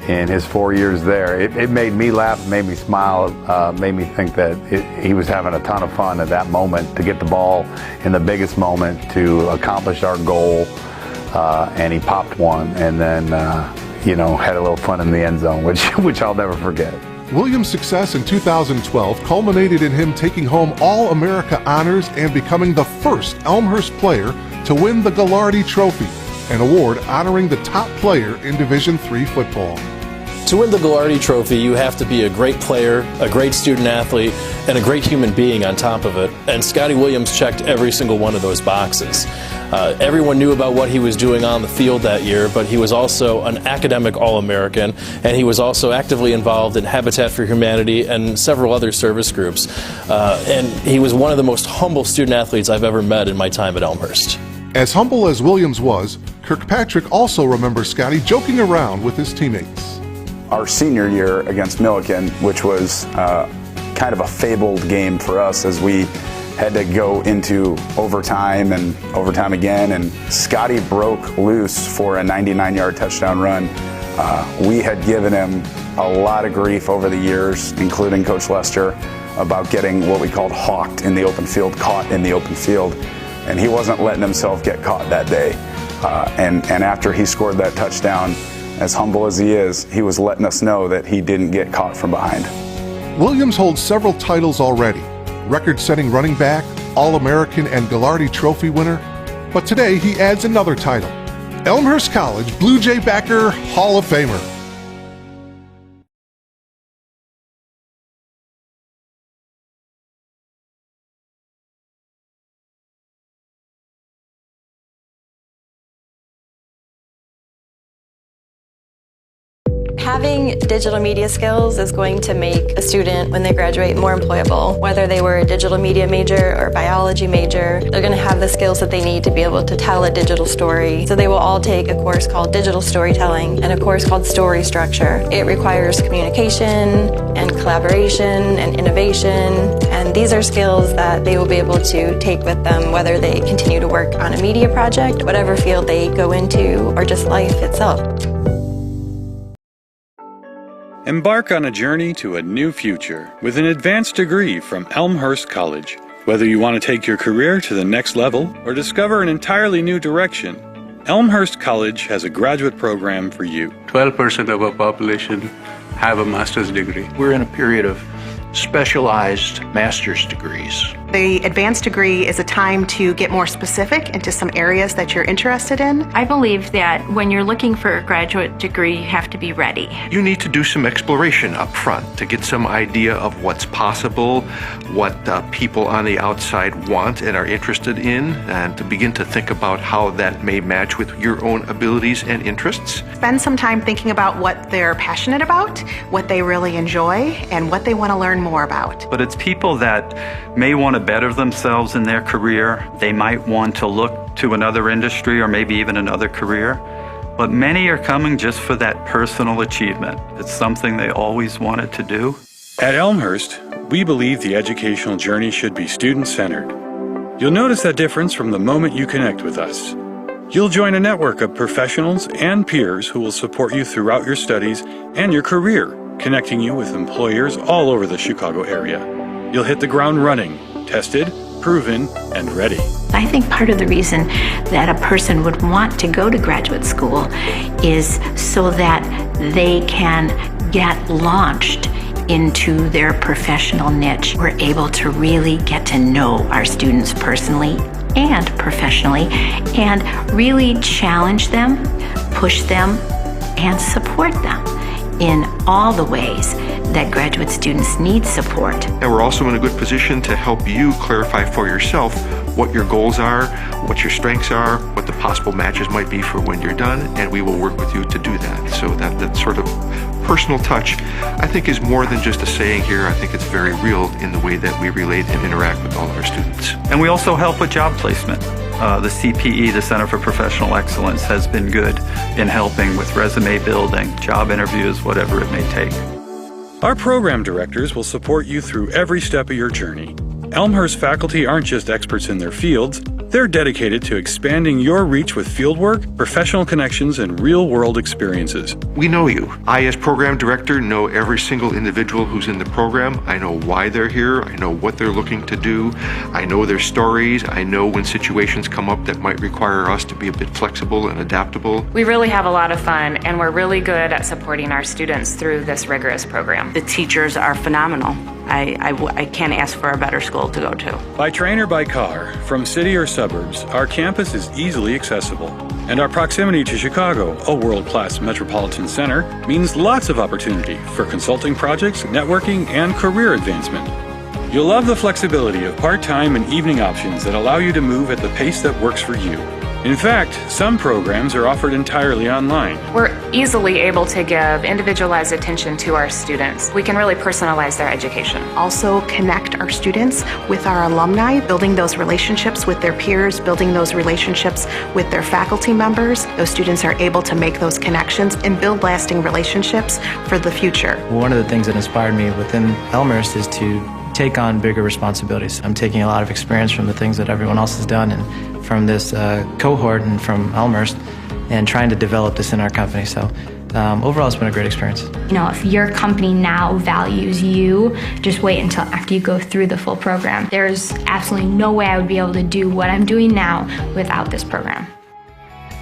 in his 4 years there, it made me laugh, made me smile, made me think that he was having a ton of fun at that moment to get the ball in the biggest moment to accomplish our goal. And he popped one, and then you know, had a little fun in the end zone, which I'll never forget.
Williams' success in 2012 culminated in him taking home All-America honors and becoming the first Elmhurst player to win the Ghilardi Trophy, an award honoring the top player in Division III football.
To win the Ghilardi Trophy, you have to be a great player, a great student athlete, and a great human being on top of it. And Scotty Williams checked every single one of those boxes. Everyone knew about what he was doing on the field that year, but he was also an academic All-American, and he was also actively involved in Habitat for Humanity and several other service groups. And he was one of the most humble student athletes I've ever met in my time at Elmhurst.
As humble as Williams was, Kirkpatrick also remembers Scotty joking around with his teammates.
Our senior year against Milliken, which was kind of a fabled game for us as we had to go into overtime and overtime again, and Scotty broke loose for a 99-yard touchdown run. We had given him a lot of grief over the years, including Coach Lester, about getting what we called hawked in the open field, caught in the open field, and he wasn't letting himself get caught that day. And after he scored that touchdown, as humble as he is, he was letting us know that he didn't get caught from behind.
Williams holds several titles already: record-setting running back, All-American and Ghilardi Trophy winner. But today he adds another title: Elmhurst College Blue Jay backer Hall of Famer.
Having digital media skills is going to make a student, when they graduate, more employable. Whether they were a digital media major or a biology major, they're going to have the skills that they need to be able to tell a digital story. So they will all take a course called Digital Storytelling and a course called Story Structure. It requires communication and collaboration and innovation, and these are skills that they will be able to take with them whether they continue to work on a media project, whatever field they go into, or just life itself.
Embark on a journey to a new future with an advanced degree from Elmhurst College. Whether you want to take your career to the next level or discover an entirely new direction, Elmhurst College has a graduate program for you.
12% of our population have a master's degree. We're in a period of specialized master's degrees.
The advanced degree is a time to get more specific into some areas that you're interested in.
I believe that when you're looking for a graduate degree, you have to be ready.
You need to do some exploration up front to get some idea of what's possible, what people on the outside want and are interested in, and to begin to think about how that may match with your own abilities and interests.
Spend some time thinking about what they're passionate about, what they really enjoy, and what they want to learn more about.
But it's people that may want to better themselves in their career. They might want to look to another industry or maybe even another career. But many are coming just for that personal achievement. It's something they always wanted to do.
At Elmhurst, we believe the educational journey should be student-centered. You'll notice that difference from the moment you connect with us. You'll join a network of professionals and peers who will support you throughout your studies and your career, connecting you with employers all over the Chicago area. You'll hit the ground running, tested, proven, and ready.
I think part of the reason that a person would want to go to graduate school is so that they can get launched into their professional niche. We're able to really get to know our students personally and professionally and really challenge them, push them, and support them in all the ways that graduate students need support.
And we're also in a good position to help you clarify for yourself what your goals are, what your strengths are, what the possible matches might be for when you're done, and we will work with you to do that. So that sort of personal touch, I think, is more than just a saying here. I think it's very real in the way that we relate and interact with all of our students.
And we also help with job placement. The CPE, the Center for Professional Excellence, has been good in helping with resume building, job interviews, whatever it may take.
Our program directors will support you through every step of your journey. Elmhurst faculty aren't just experts in their fields, they're dedicated to expanding your reach with fieldwork, professional connections, and real-world experiences.
We know you. I, as program director, know every single individual who's in the program. I know why they're here. I know what they're looking to do. I know their stories. I know when situations come up that might require us to be a bit flexible and adaptable.
We really have a lot of fun, and we're really good at supporting our students through this rigorous program.
The teachers are phenomenal. I can't ask for a better school to go to.
By train or by car, from city or suburbs, our campus is easily accessible. And our proximity to Chicago, a world-class metropolitan center, means lots of opportunity for consulting projects, networking, and career advancement. You'll love the flexibility of part-time and evening options that allow you to move at the pace that works for you. In fact, some programs are offered entirely online.
We're easily able to give individualized attention to our students. We can really personalize their education.
Also connect our students with our alumni, building those relationships with their peers, building those relationships with their faculty members. Those students are able to make those connections and build lasting relationships for the future.
One of the things that inspired me within Elmhurst is to take on bigger responsibilities. I'm taking a lot of experience from the things that everyone else has done and from this cohort and from Elmhurst and trying to develop this in our company. So overall, it's been a great experience.
You know, if your company now values you, just wait until after you go through the full program. There's absolutely no way I would be able to do what I'm doing now without this program.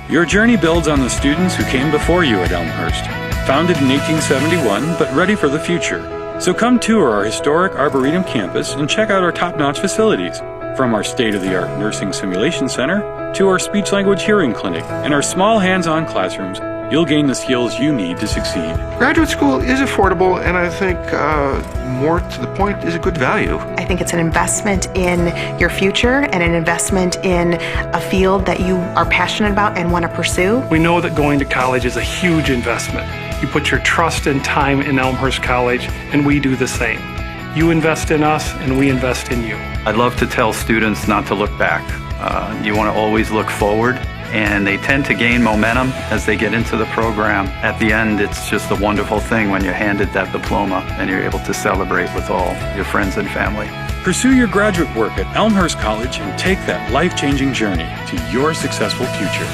Your journey builds on the students who came before you at Elmhurst, founded in 1871 but ready for the future. So come tour our historic Arboretum campus and check out our top-notch facilities, from our state-of-the-art nursing simulation center to our speech-language hearing clinic and our small hands-on classrooms. You'll gain the skills you need to succeed.
Graduate school is affordable, and I think more to the point is a good value.
I think it's an investment in your future and an investment in a field that you are passionate about and want to pursue.
We know that going to college is a huge investment. You put your trust and time in Elmhurst College, and we do the same. You invest in us, and we invest in you.
I'd love to tell students not to look back. You want to always look forward, and they tend to gain momentum as they get into the program. At the end, it's just a wonderful thing when you're handed that diploma and you're able to celebrate with all your friends and family.
Pursue your graduate work at Elmhurst College and take that life-changing journey to your successful future.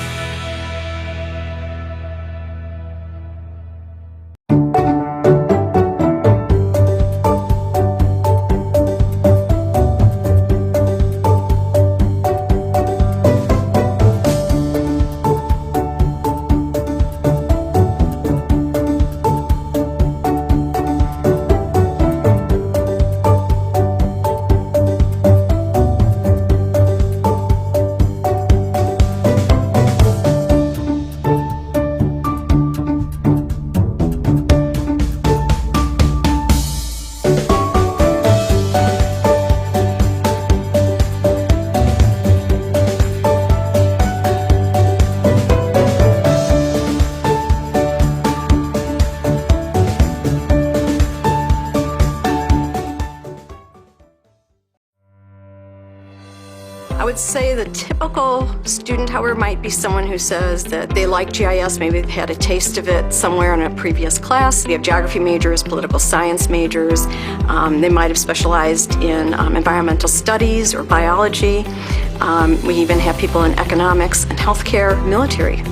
I would say the typical student, however, might be someone who says that they like GIS, maybe they've had a taste of it somewhere in a previous class. We have geography majors, political science majors. They might have specialized in environmental studies or biology. We even have people in economics and healthcare, military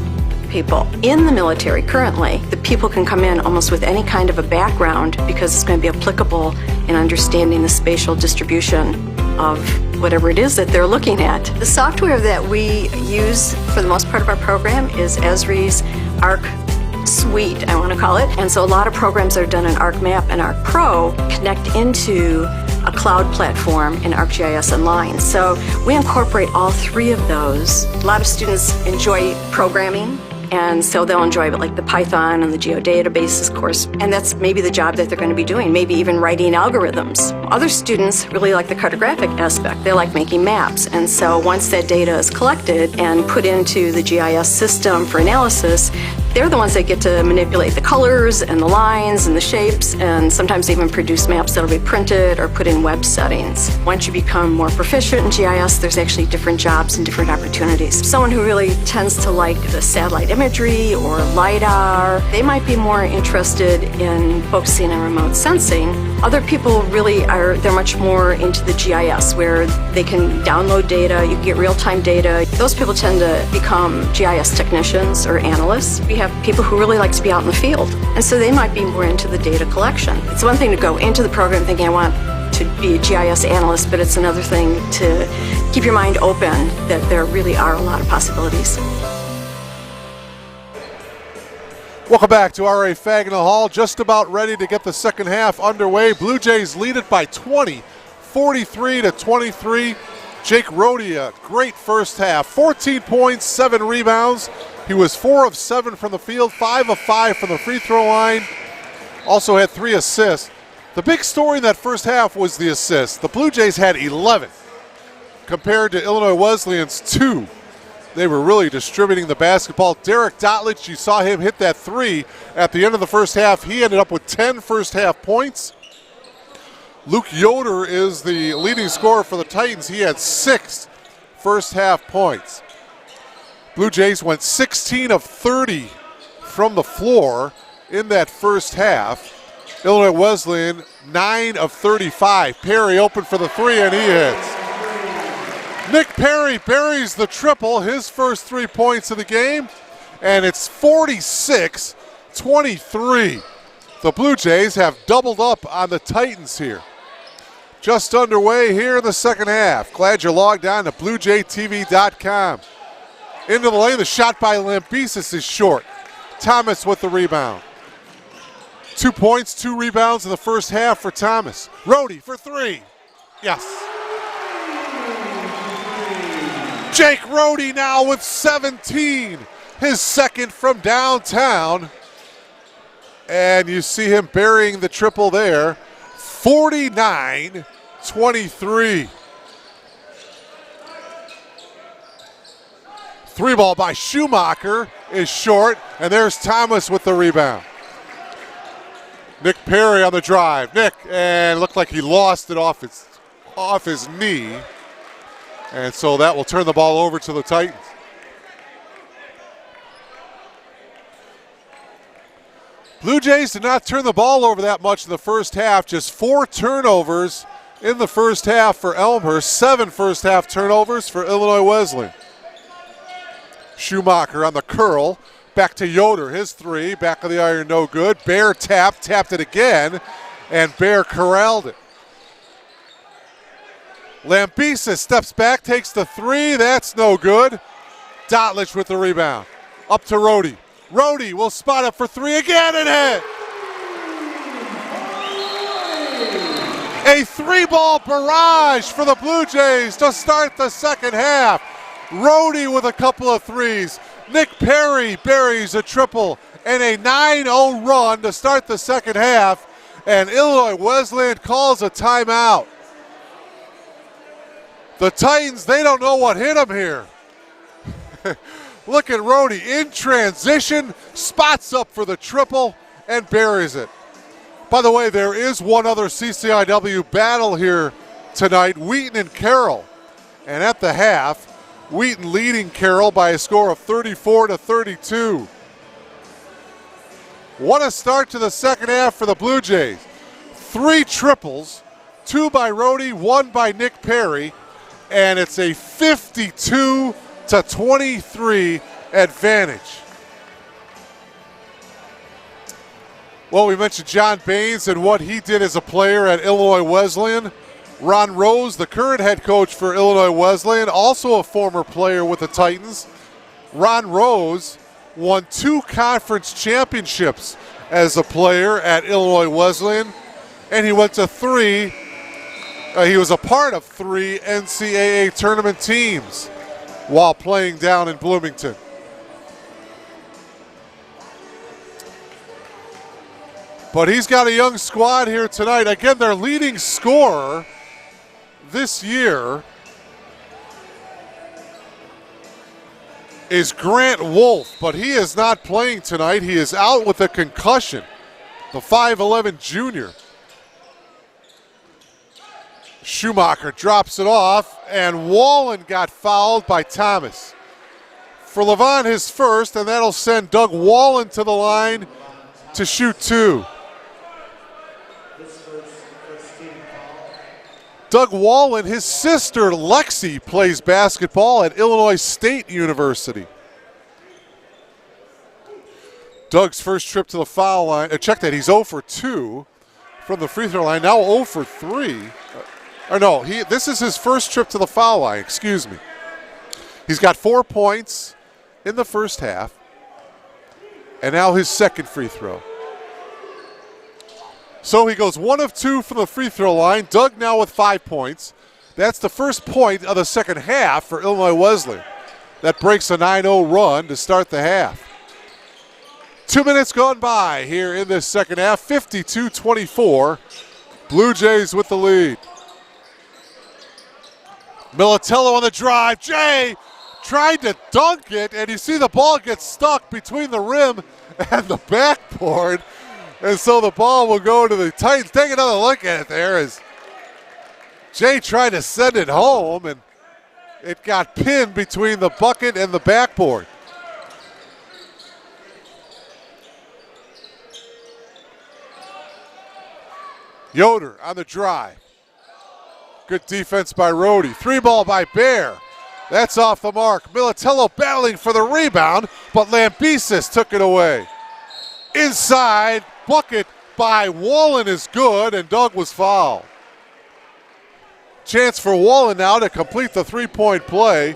people. In the military currently, the people can come in almost with any kind of a background because it's going to be applicable in understanding the spatial distribution of whatever it is that they're looking at. The software that we use for the most part of our program is Esri's ARC suite, I want to call it. And so a lot of programs that are done in ArcMap and ArcPro connect into a cloud platform in ArcGIS Online. So we incorporate all three of those. A lot of students enjoy programming, and so they'll enjoy like the Python and the geodatabases course, and that's maybe the job that they're going to be doing, maybe even writing algorithms. Other students really like the cartographic aspect. They like making maps, and so once that data is collected and put into the GIS system for analysis, they're the ones that get to manipulate the colors and the lines and the shapes, and sometimes even produce maps that'll be printed or put in web settings. Once you become more proficient in GIS, there's actually different jobs and different opportunities. Someone who really tends to like the satellite imagery or LiDAR, they might be more interested in focusing on remote sensing. Other people really are, they're much more into the GIS, where they can download data, you get real-time data. Those people tend to become GIS technicians or analysts. We have people who really like to be out in the field, and so they might be more into the data collection. It's one thing to go into the program thinking I want to be a GIS analyst, but it's another thing to keep your mind open that there really are a lot of possibilities.
Welcome back to RA Fagnall Hall. Just about ready to get the second half underway. Blue Jays lead it by 20, 43-23. Jake Rohde, a great first half. 14 points, 7 rebounds. He was 4 of 7 from the field, 5 of 5 from the free throw line. Also had 3 assists. The big story in that first half was the assists. The Blue Jays had 11 compared to Illinois Wesleyan's 2. They were really distributing the basketball. Derek Dotlich, you saw him hit that 3 at the end of the first half. He ended up with 10 first half points. Luke Yoder is the leading scorer for the Titans. He had 6 first half points. Blue Jays went 16 of 30 from the floor in that first half. Illinois Wesleyan, 9 of 35. Perry open for the 3, and he hits. Nick Perry buries the triple, his first 3 points of the game, and it's 46-23. The Blue Jays have doubled up on the Titans here. Just underway here in the second half. Glad you're logged on to BlueJayTV.com. Into the lane, the shot by Lambesis is short. Thomas with the rebound. 2 points, 2 rebounds in the first half for Thomas. Rohde for 3. Yes. Jake Rohde now with 17. His second from downtown. And you see him burying the triple there. 49-23. 3 ball by Schumacher is short, and there's Thomas with the rebound. Nick Perry on the drive. Nick, and looked like he lost it off his knee. And so that will turn the ball over to the Titans. Blue Jays did not turn the ball over that much in the first half. Just 4 turnovers in the first half for Elmhurst. 7 first half turnovers for Illinois Wesleyan. Schumacher on the curl. Back to Yoder, his 3. Back of the iron, no good. Bear tapped it again, and Bear corralled it. Lambesis steps back, takes the 3. That's no good. Dotlich with the rebound. Up to Rohde. Rohde will spot up for 3 again and hit. A 3-ball barrage for the Blue Jays to start the second half. Rohde with a couple of 3s. Nick Perry buries a triple and a 9-0 run to start the second half. And Illinois Wesleyan calls a timeout. The Titans, they don't know what hit them here. Look at Rohde in transition, spots up for the triple, and buries it. By the way, there is one other CCIW battle here tonight, Wheaton and Carroll. And at the half, Wheaton leading Carroll by a score of 34-32. What a start to the second half for the Blue Jays. 3 triples, 2 by Rohde, 1 by Nick Perry, and it's a 52-23 advantage. Well, we mentioned John Baines and what he did as a player at Illinois Wesleyan. Ron Rose, the current head coach for Illinois Wesleyan, also a former player with the Titans. Ron Rose won 2 conference championships as a player at Illinois Wesleyan, and he went to 3. He was a part of 3 NCAA tournament teams while playing down in Bloomington. But he's got a young squad here tonight. Again, their leading scorer this year is Grant Wolf, but he is not playing tonight. He is out with a concussion, the 5'11 junior. Schumacher drops it off, and Wallen got fouled by Thomas. For Levant, his first, and that'll send Doug Wallen to the line to shoot 2. Doug Wallen, his sister Lexi plays basketball at Illinois State University. Doug's first trip to the foul line. Check that, he's 0 for 2 from the free throw line, now 0 for 3. This is his first trip to the foul line, excuse me. He's got 4 points in the first half, and now his second free throw. So he goes 1 of 2 from the free throw line. Doug now with 5 points. That's the first point of the second half for Illinois Wesleyan. That breaks a 9-0 run to start the half. 2 minutes gone by here in this second half, 52-24. Blue Jays with the lead. Militello on the drive. Jay tried to dunk it, and you see the ball get stuck between the rim and the backboard. And so the ball will go to the Titans. Take another look at it there as Jay tried to send it home, and it got pinned between the bucket and the backboard. Yoder on the drive. Good defense by Rhodey. 3-ball by Bear. That's off the mark. Militello battling for the rebound, but Lambesis took it away. Inside, bucket by Wallen is good, and Doug was fouled. Chance for Wallen now to complete the 3-point play.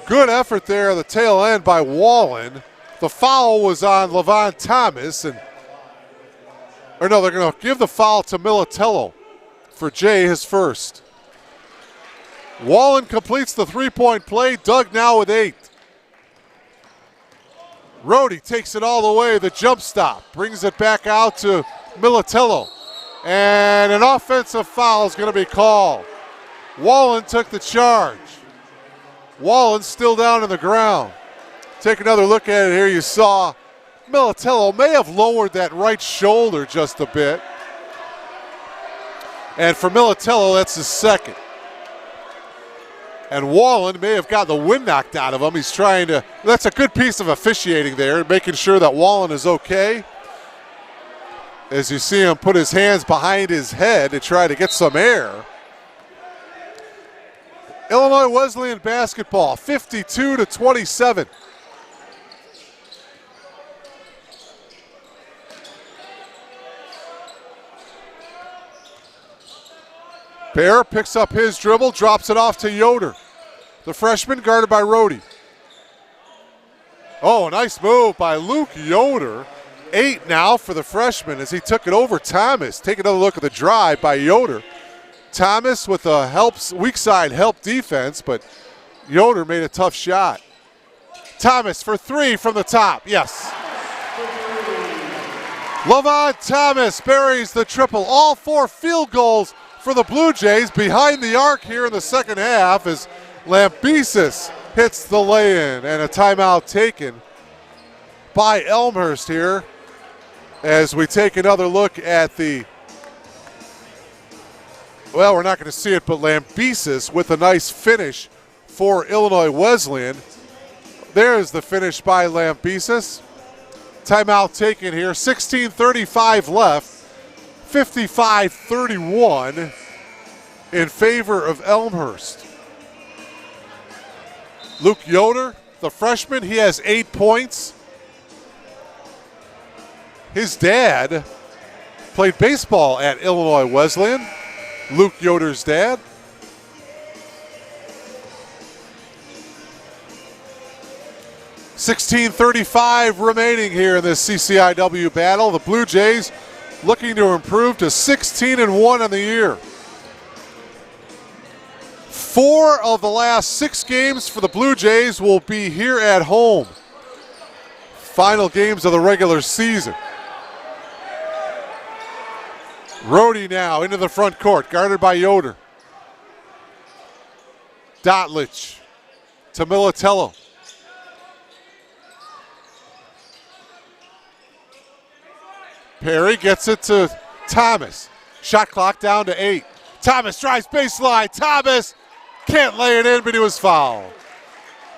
Good effort there at the tail end by Wallen. The foul was on Levant Thomas, they're going to give the foul to Militello for Jay, his first. Wallen completes the 3-point play. Doug now with 8. Rhodey takes it all the way, the jump stop. Brings it back out to Militello. And an offensive foul is going to be called. Wallen took the charge. Wallen's still down on the ground. Take another look at it here. You saw Militello may have lowered that right shoulder just a bit. And for Militello, that's his second. And Wallen may have got the wind knocked out of him. He's trying to, that's a good piece of officiating there, making sure that Wallen is okay. As you see him put his hands behind his head to try to get some air. Illinois Wesleyan basketball, 52-27. Bear picks up his dribble, drops it off to Yoder. The freshman guarded by Rhodey. Oh, nice move by Luke Yoder. 8 now for the freshman as he took it over Thomas. Take another look at the drive by Yoder. Thomas with a weak side help defense, but Yoder made a tough shot. Thomas for 3 from the top, yes. Levant Thomas buries the triple. All 4 field goals for the Blue Jays behind the arc here in the second half as Lambesis hits the lay-in, and a timeout taken by Elmhurst here as we take another look at the, well, we're not going to see it, but Lambesis with a nice finish for Illinois Wesleyan. There's the finish by Lambesis. Timeout taken here, 16:35 left, 55-31 in favor of Elmhurst. Luke Yoder, the freshman, he has 8 points. His dad played baseball at Illinois Wesleyan, Luke Yoder's dad. 16:35 remaining here in this CCIW battle. The Blue Jays looking to improve to 16-1 on the year. 4 of the last 6 games for the Blue Jays will be here at home. Final games of the regular season. Rhodey now into the front court, guarded by Yoder. Dotlich to Militello. Perry gets it to Thomas. Shot clock down to 8. Thomas drives baseline. Thomas can't lay it in, but he was fouled.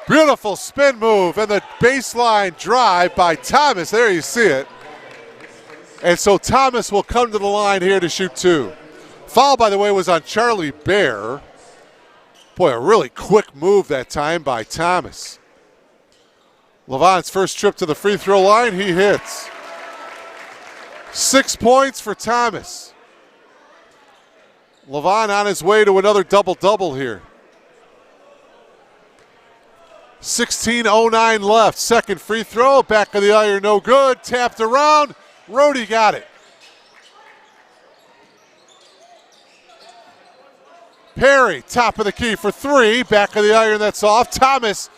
Beautiful spin move and the baseline drive by Thomas. There you see it. And so Thomas will come to the line here to shoot 2. Foul, by the way, was on Charlie Bear. Boy, a really quick move that time by Thomas. Levant's first trip to the free throw line, he hits. 6 points for Thomas. Levant on his way to another double-double here. 16:09 left. Second free throw, back of the iron, no good. Tapped around, Rhodey got it. Perry, top of the key for 3. Back of the iron, that's off. Thomas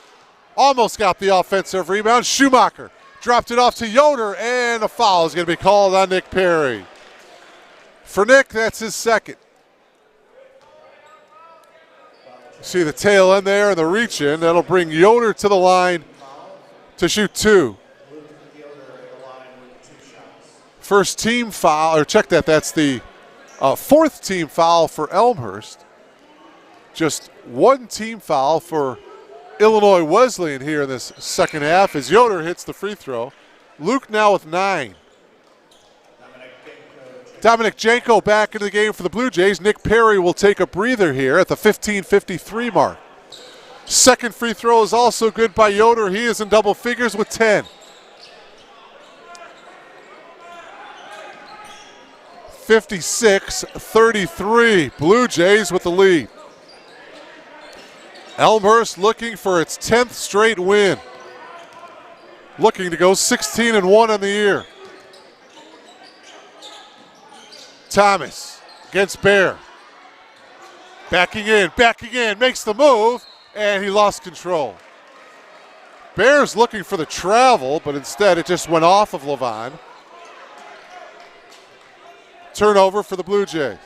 almost got the offensive rebound. Schumacher dropped it off to Yoder, and a foul is going to be called on Nick Perry. For Nick, that's his second. See the tail end there and the reach in. That'll bring Yoder to the line to shoot 2. First team foul, or check that, that's the 4th team foul for Elmhurst. Just 1 team foul for Illinois Wesleyan here in this second half as Yoder hits the free throw. Luke now with 9. Dominic Janko back into the game for the Blue Jays. Nick Perry will take a breather here at the 15:53 mark. Second free throw is also good by Yoder. He is in double figures with 10. 56-33. Blue Jays with the lead. Elmhurst looking for its 10th straight win. Looking to go 16-1 on the year. Thomas against Bear. Backing in, makes the move, and he lost control. Bear's looking for the travel, but instead it just went off of Levant. Turnover for the Blue Jays.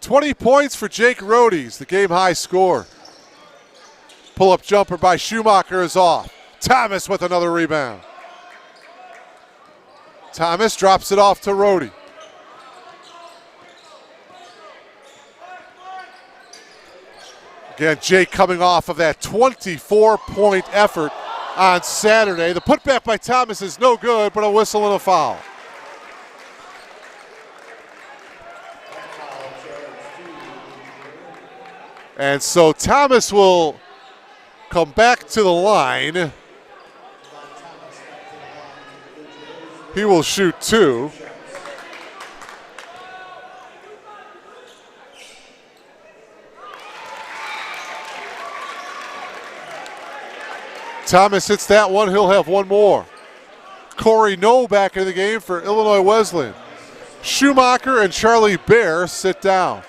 20 points for Jake Rhodes, the game-high score. Pull-up jumper by Schumacher is off. Thomas with another rebound. Thomas drops it off to Rhodey. Again, Jake coming off of that 24-point effort on Saturday. The putback by Thomas is no good, but a whistle and a foul. And so Thomas will come back to the line. He will shoot 2. Thomas hits that one, he'll have one more. Corey No back in the game for Illinois Wesleyan. Schumacher and Charlie Bear sit down.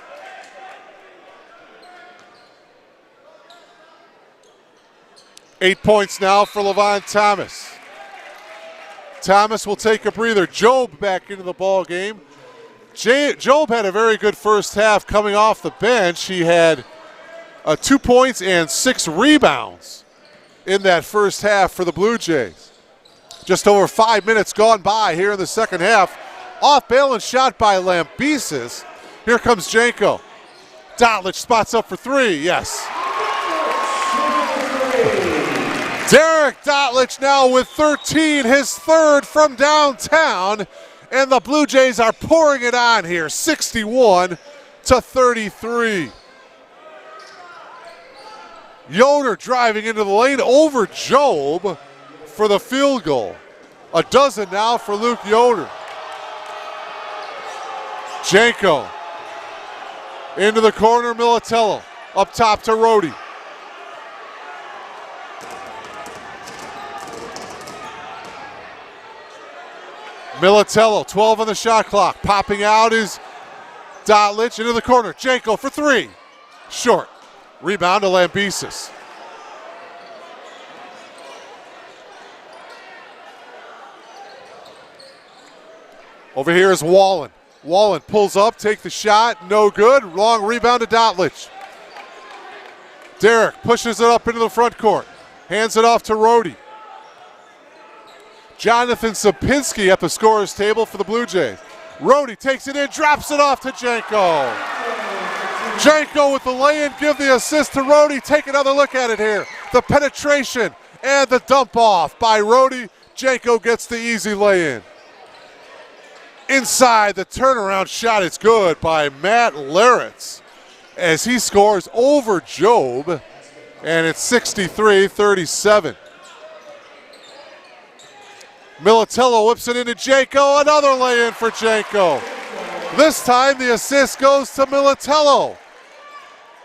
Eight points now for Levant Thomas. Thomas will take a breather. Job back into the ball game. Job had a very good first half coming off the bench. He had 2 points and 6 rebounds in that first half for the Blue Jays. Just over 5 minutes gone by here in the second half. Off balance shot by Lambesis. Here comes Janko. Dotlich spots up for 3. Yes. Derek Dotlich now with 13, his 3rd from downtown, and the Blue Jays are pouring it on here, 61-33. Yoder driving into the lane over Job for the field goal. A dozen now for Luke Yoder. Janko into the corner, Militello up top to Rhodey. Militello, 12 on the shot clock. Popping out is Dotlich into the corner. Janko for three. Short. Rebound to Lambesis. Over here is Wallen. Wallen pulls up, take the shot, no good. Long rebound to Dotlich. Derek pushes it up into the front court. Hands it off to Rhodey. Jonathan Sapinski at the scorer's table for the Blue Jays. Rhodey takes it in, drops it off to Janko. Janko with the lay-in, give the assist to Rhodey. Take another look at it here. The penetration and the dump off by Rhodey. Janko gets the easy lay-in. Inside, the turnaround shot is good by Matt Laritz as he scores over Job, and it's 63-37. Militello whips it into Janko, another lay-in for Janko. This time the assist goes to Militello.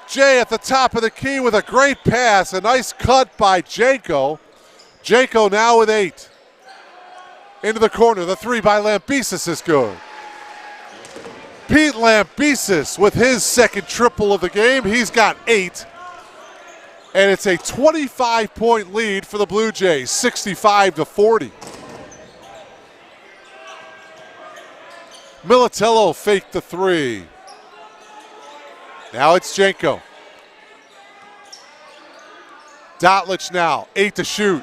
Jay at the top of the key with a great pass, a nice cut by Janko. Janko now with 8. Into the corner, the three by Lambesis is good. Pete Lambesis with his second triple of the game. He's got 8. And it's a 25-point lead for the Blue Jays, 65-40. Militello faked the three. Now it's Janko. Dotlich now, 8 to shoot.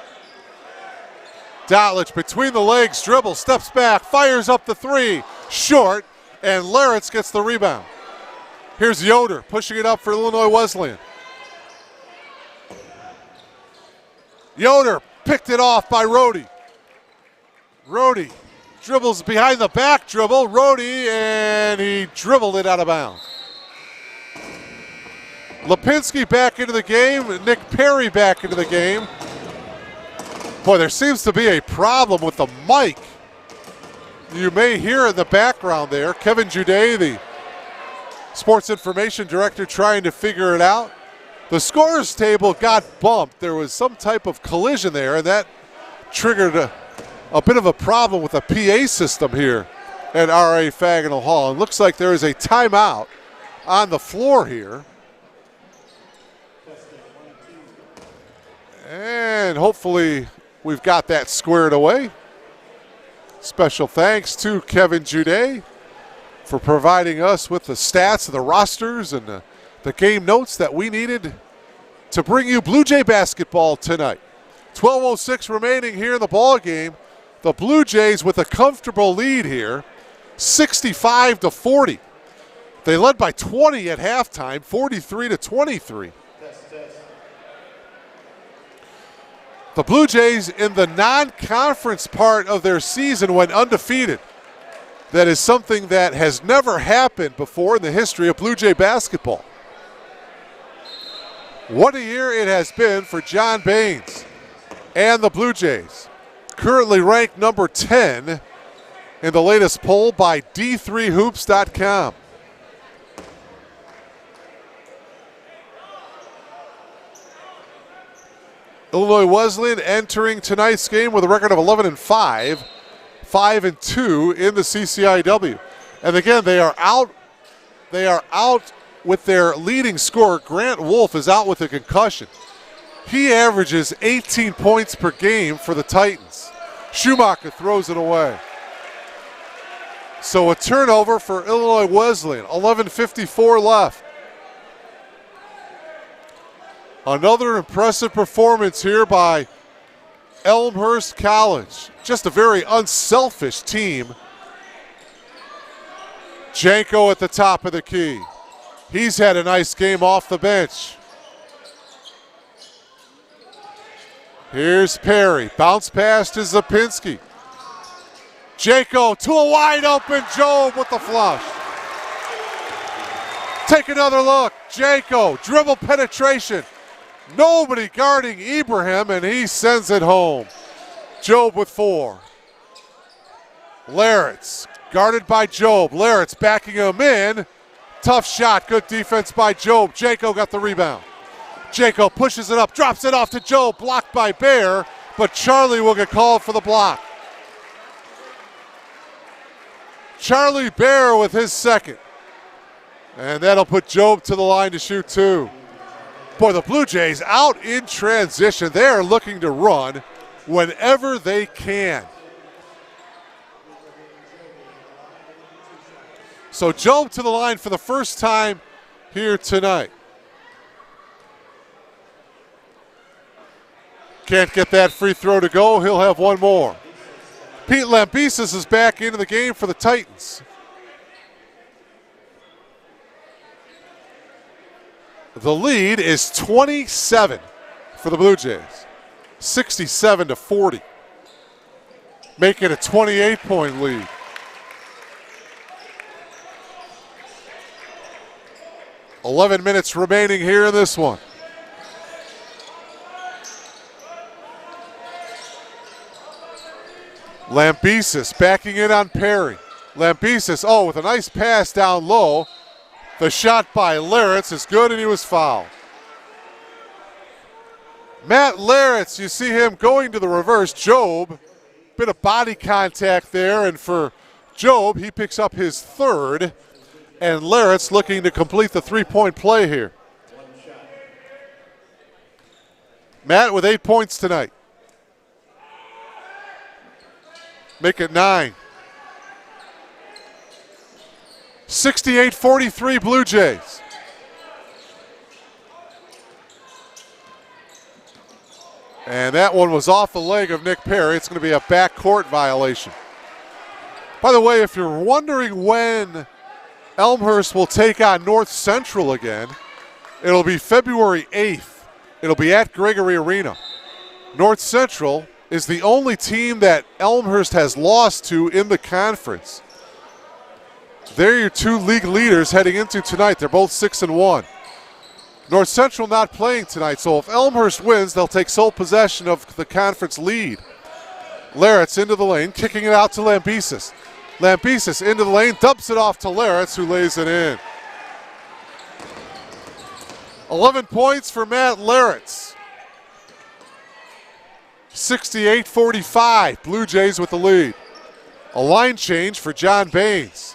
Dotlich between the legs, dribbles, steps back, fires up the three. Short, and Laritz gets the rebound. Here's Yoder pushing it up for Illinois Wesleyan. Yoder picked it off by Rhodey. Rhodey dribbles behind the back dribble. Rhodey, and he dribbled it out of bounds. Lipinski back into the game. Nick Perry back into the game. Boy, there seems to be a problem with the mic. You may hear in the background there, Kevin Jude, the sports information director, trying to figure it out. The scorer's table got bumped. There was some type of collision there, and that triggered a bit of a problem with the PA system here at R.A. Faginal Hall. It looks like there is a timeout on the floor here. And hopefully we've got that squared away. Special thanks to Kevin Jude for providing us with the stats, the rosters, and the game notes that we needed to bring you Blue Jay basketball tonight. 12:06 remaining here in the ball game. The Blue Jays with a comfortable lead here, 65-40. They led by 20 at halftime, 43-23. The Blue Jays in the non-conference part of their season went undefeated. That is something that has never happened before in the history of Blue Jay basketball. What a year it has been for John Baines and the Blue Jays. Currently ranked number 10 in the latest poll by D3Hoops.com. Illinois Wesleyan entering tonight's game with a record of 11-5, 5-2 in the CCIW. And again, they are out with their leading scorer. Grant Wolf is out with a concussion. He averages 18 points per game for the Titans. Schumacher throws it away. So a turnover for Illinois Wesleyan, 11:54 left. Another impressive performance here by Elmhurst College. Just a very unselfish team. Janko at the top of the key. He's had a nice game off the bench. Here's Perry. Bounce pass to Zapinski. Janko to a wide open Job with the flush. Take another look. Janko, dribble penetration. Nobody guarding Ibrahim, and he sends it home. Job with 4. Laritz guarded by Job. Laritz backing him in. Tough shot. Good defense by Job. Janko got the rebound. Janko pushes it up, drops it off to Job. Blocked by Bear, but Charlie will get called for the block. Charlie Bear with his second. And that'll put Job to the line to shoot two. Boy, the Blue Jays out in transition. They are looking to run whenever they can. So Job to the line for the first time here tonight. Can't get that free throw to go. He'll have one more. Pete Lambesis is back into the game for the Titans. The lead is 27 for the Blue Jays, 67-40, making a 28-point lead. $11 minutes remaining here in this one. Lambesis backing in on Perry. Lambesis, with a nice pass down low. The shot by Laritz is good, and he was fouled. Matt Laritz, you see him going to the reverse. Job, bit of body contact there, and for Job, he picks up his third, and Laritz looking to complete the three-point play here. Matt with 8 points tonight. Make it 9. 68-43 Blue Jays. And that one was off the leg of Nick Perry. It's going to be a backcourt violation. By the way, if you're wondering when Elmhurst will take on North Central again, it'll be February 8th. It'll be at Gregory Arena. North Central is the only team that Elmhurst has lost to in the conference. They're your two league leaders heading into tonight. They're both 6-1. North Central not playing tonight, so if Elmhurst wins, they'll take sole possession of the conference lead. Laritz into the lane, kicking it out to Lambesis. Lambesis into the lane, dumps it off to Laritz, who lays it in. 11 points for Matt Laritz. 68-45, Blue Jays with the lead. A line change for John Baines.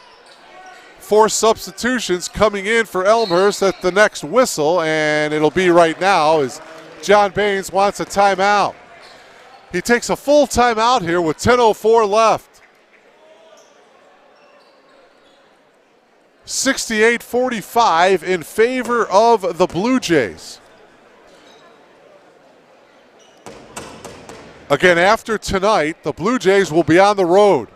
4 substitutions coming in for Elmhurst at the next whistle, and it'll be right now as John Baines wants a timeout. He takes a full timeout here with 10:04 left. 68-45 in favor of the Blue Jays. Again, after tonight, the Blue Jays will be on the road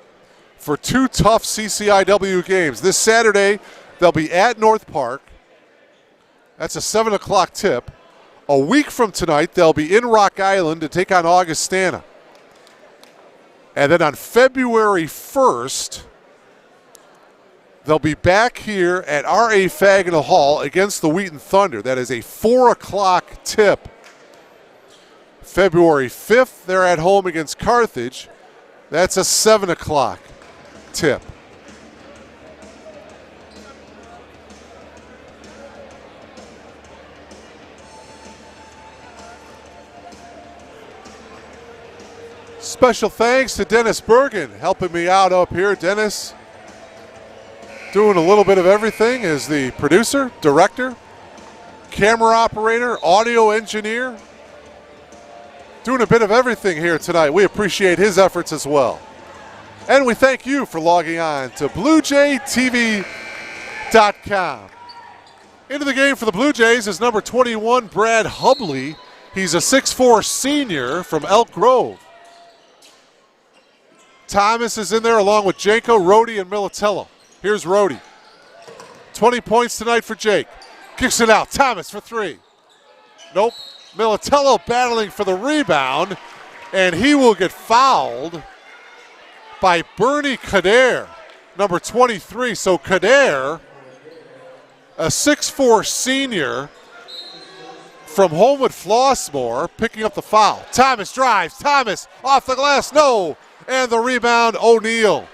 for 2 tough CCIW games. This Saturday, they'll be at North Park. That's a 7 o'clock tip. A week from tonight, they'll be in Rock Island to take on Augustana. And then on February 1st, they'll be back here at R.A. Fagnall Hall against the Wheaton Thunder. That is a 4 o'clock tip. February 5th, they're at home against Carthage. That's a 7 o'clock tip. Special thanks to Dennis Bergen helping me out up here. Dennis doing a little bit of everything as the producer, director, camera operator, audio engineer. Doing a bit of everything here tonight. We appreciate his efforts as well. And we thank you for logging on to BlueJayTV.com. Into the game for the Blue Jays is number 21, Brad Hubley. He's a 6'4 senior from Elk Grove. Thomas is in there along with Janko, Rhodey, and Militello. Here's Rhodey. 20 points tonight for Jake. Kicks it out. Thomas for 3. Nope. Militello battling for the rebound, and he will get fouled by Bernie Kader, number 23. So Kader, a 6'4 senior from Homewood Flossmoor, picking up the foul. Thomas drives. Thomas off the glass. No. And the rebound, O'Neal.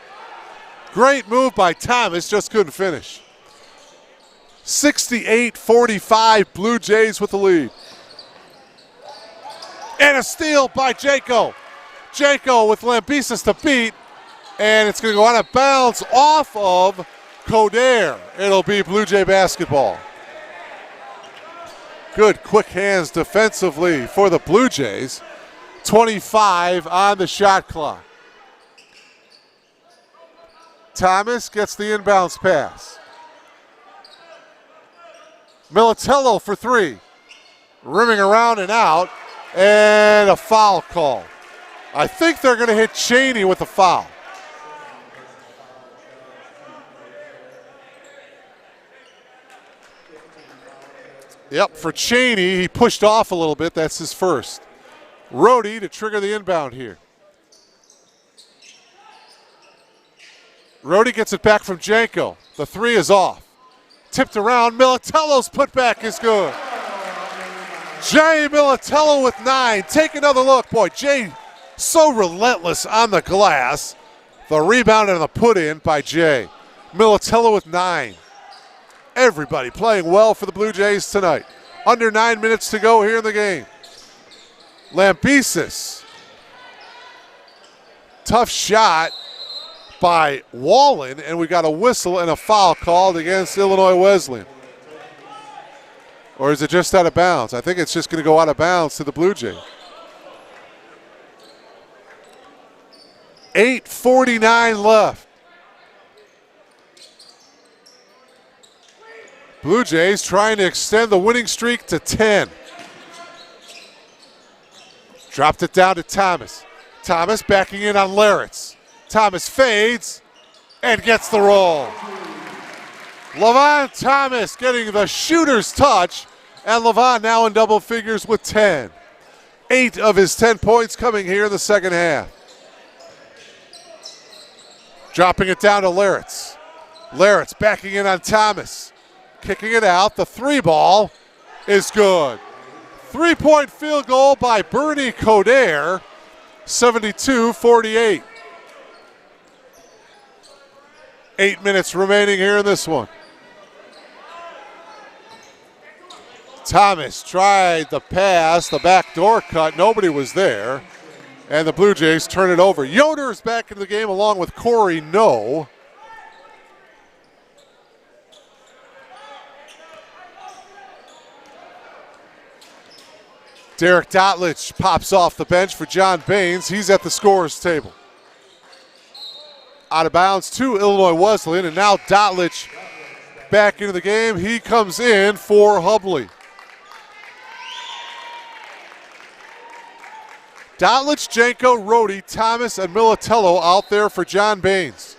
Great move by Thomas, just couldn't finish. 68-45, Blue Jays with the lead. And a steal by Janko. Janko with Lambesis to beat. And it's going to go out of bounds off of Coder. It'll be Blue Jay basketball. Good quick hands defensively for the Blue Jays. 25 on the shot clock. Thomas gets the inbounds pass. Militello for three. Rimming around and out. And a foul call. I think they're going to hit Cheney with a foul. Yep, for Cheney, he pushed off a little bit. That's his first. Rhodey to trigger the inbound here. Rhodey gets it back from Janko. The three is off. Tipped around. Militello's putback is good. Jay Militello with 9. Take another look. Boy, Jay so relentless on the glass. The rebound and the put in by Jay. Militello with 9. Everybody playing well for the Blue Jays tonight. Under 9 minutes to go here in the game. Lambesis. Tough shot by Wallen, and we got a whistle and a foul called against Illinois Wesleyan. Or is it just out of bounds? I think it's just going to go out of bounds to the Blue Jays. 8:49 left. Blue Jays trying to extend the winning streak to 10. Dropped it down to Thomas. Thomas backing in on Laritz. Thomas fades and gets the roll. Levon Thomas getting the shooter's touch, and Levon now in double figures with 10. 8 of his 10 points coming here in the second half. Dropping it down to Laritz. Laritz backing in on Thomas. Kicking it out. The three ball is good. 3-point field goal by Bernie Coder. 72-48. 8 minutes remaining here in this one. Thomas tried the pass, the backdoor cut. Nobody was there. And the Blue Jays turn it over. Yoder is back into the game along with Corey No. Derek Dotlich pops off the bench for John Baines. He's at the scorer's table. Out of bounds to Illinois Wesleyan, and now Dotlich back into the game. He comes in for Hubley. Dotlich, Janko, Rhodey, Thomas, and Militello out there for John Baines.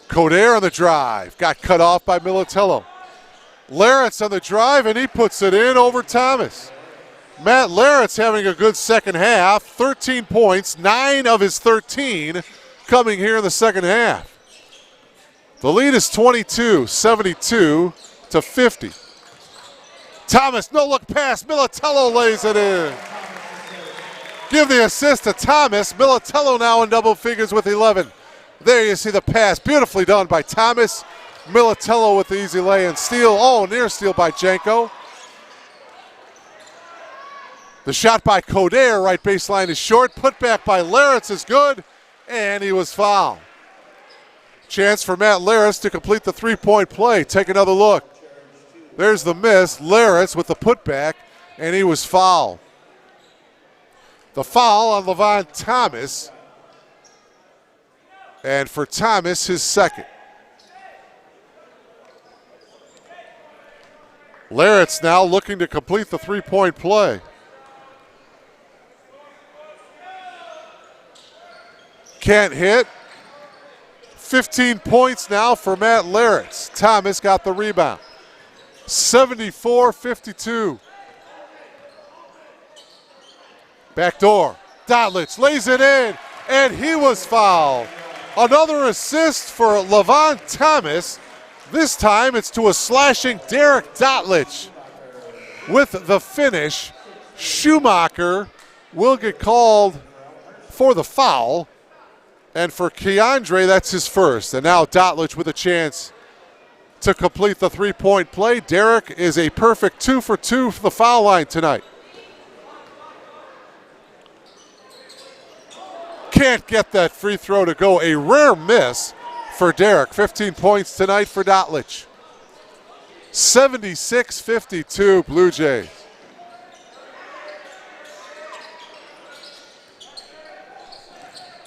Coder on the drive. Got cut off by Militello. Laritz on the drive, and he puts it in over Thomas. Matt Laritz having a good second half. 13 points, 9 of his 13 coming here in the second half. The lead is 22, 72-50. Thomas, no look pass. Militello lays it in. Give the assist to Thomas. Militello now in double figures with 11. There you see the pass. Beautifully done by Thomas. Militello with the easy lay and steal. Oh, near steal by Janko. The shot by Coder, right baseline is short. Put back by Laritz is good, and he was fouled. Chance for Matt Laritz to complete the three-point play. Take another look. There's the miss. Laritz with the putback, and he was fouled. The foul on Levon Thomas. And for Thomas, his second. Laritz now looking to complete the three-point play. Can't hit. 15 points now for Matt Laritz. Thomas got the rebound. 74-52. Backdoor. Dotlich lays it in, and he was fouled. Another assist for Levon Thomas. This time it's to a slashing Derek Dotlich. With the finish, Schumacher will get called for the foul. And for Keandre, that's his first. And now Dotlich with a chance to complete the three-point play. Derek is a perfect 2 for 2 for the foul line tonight. Can't get that free throw to go. A rare miss for Derek. 15 points tonight for Dotlich. 76-52 Blue Jays.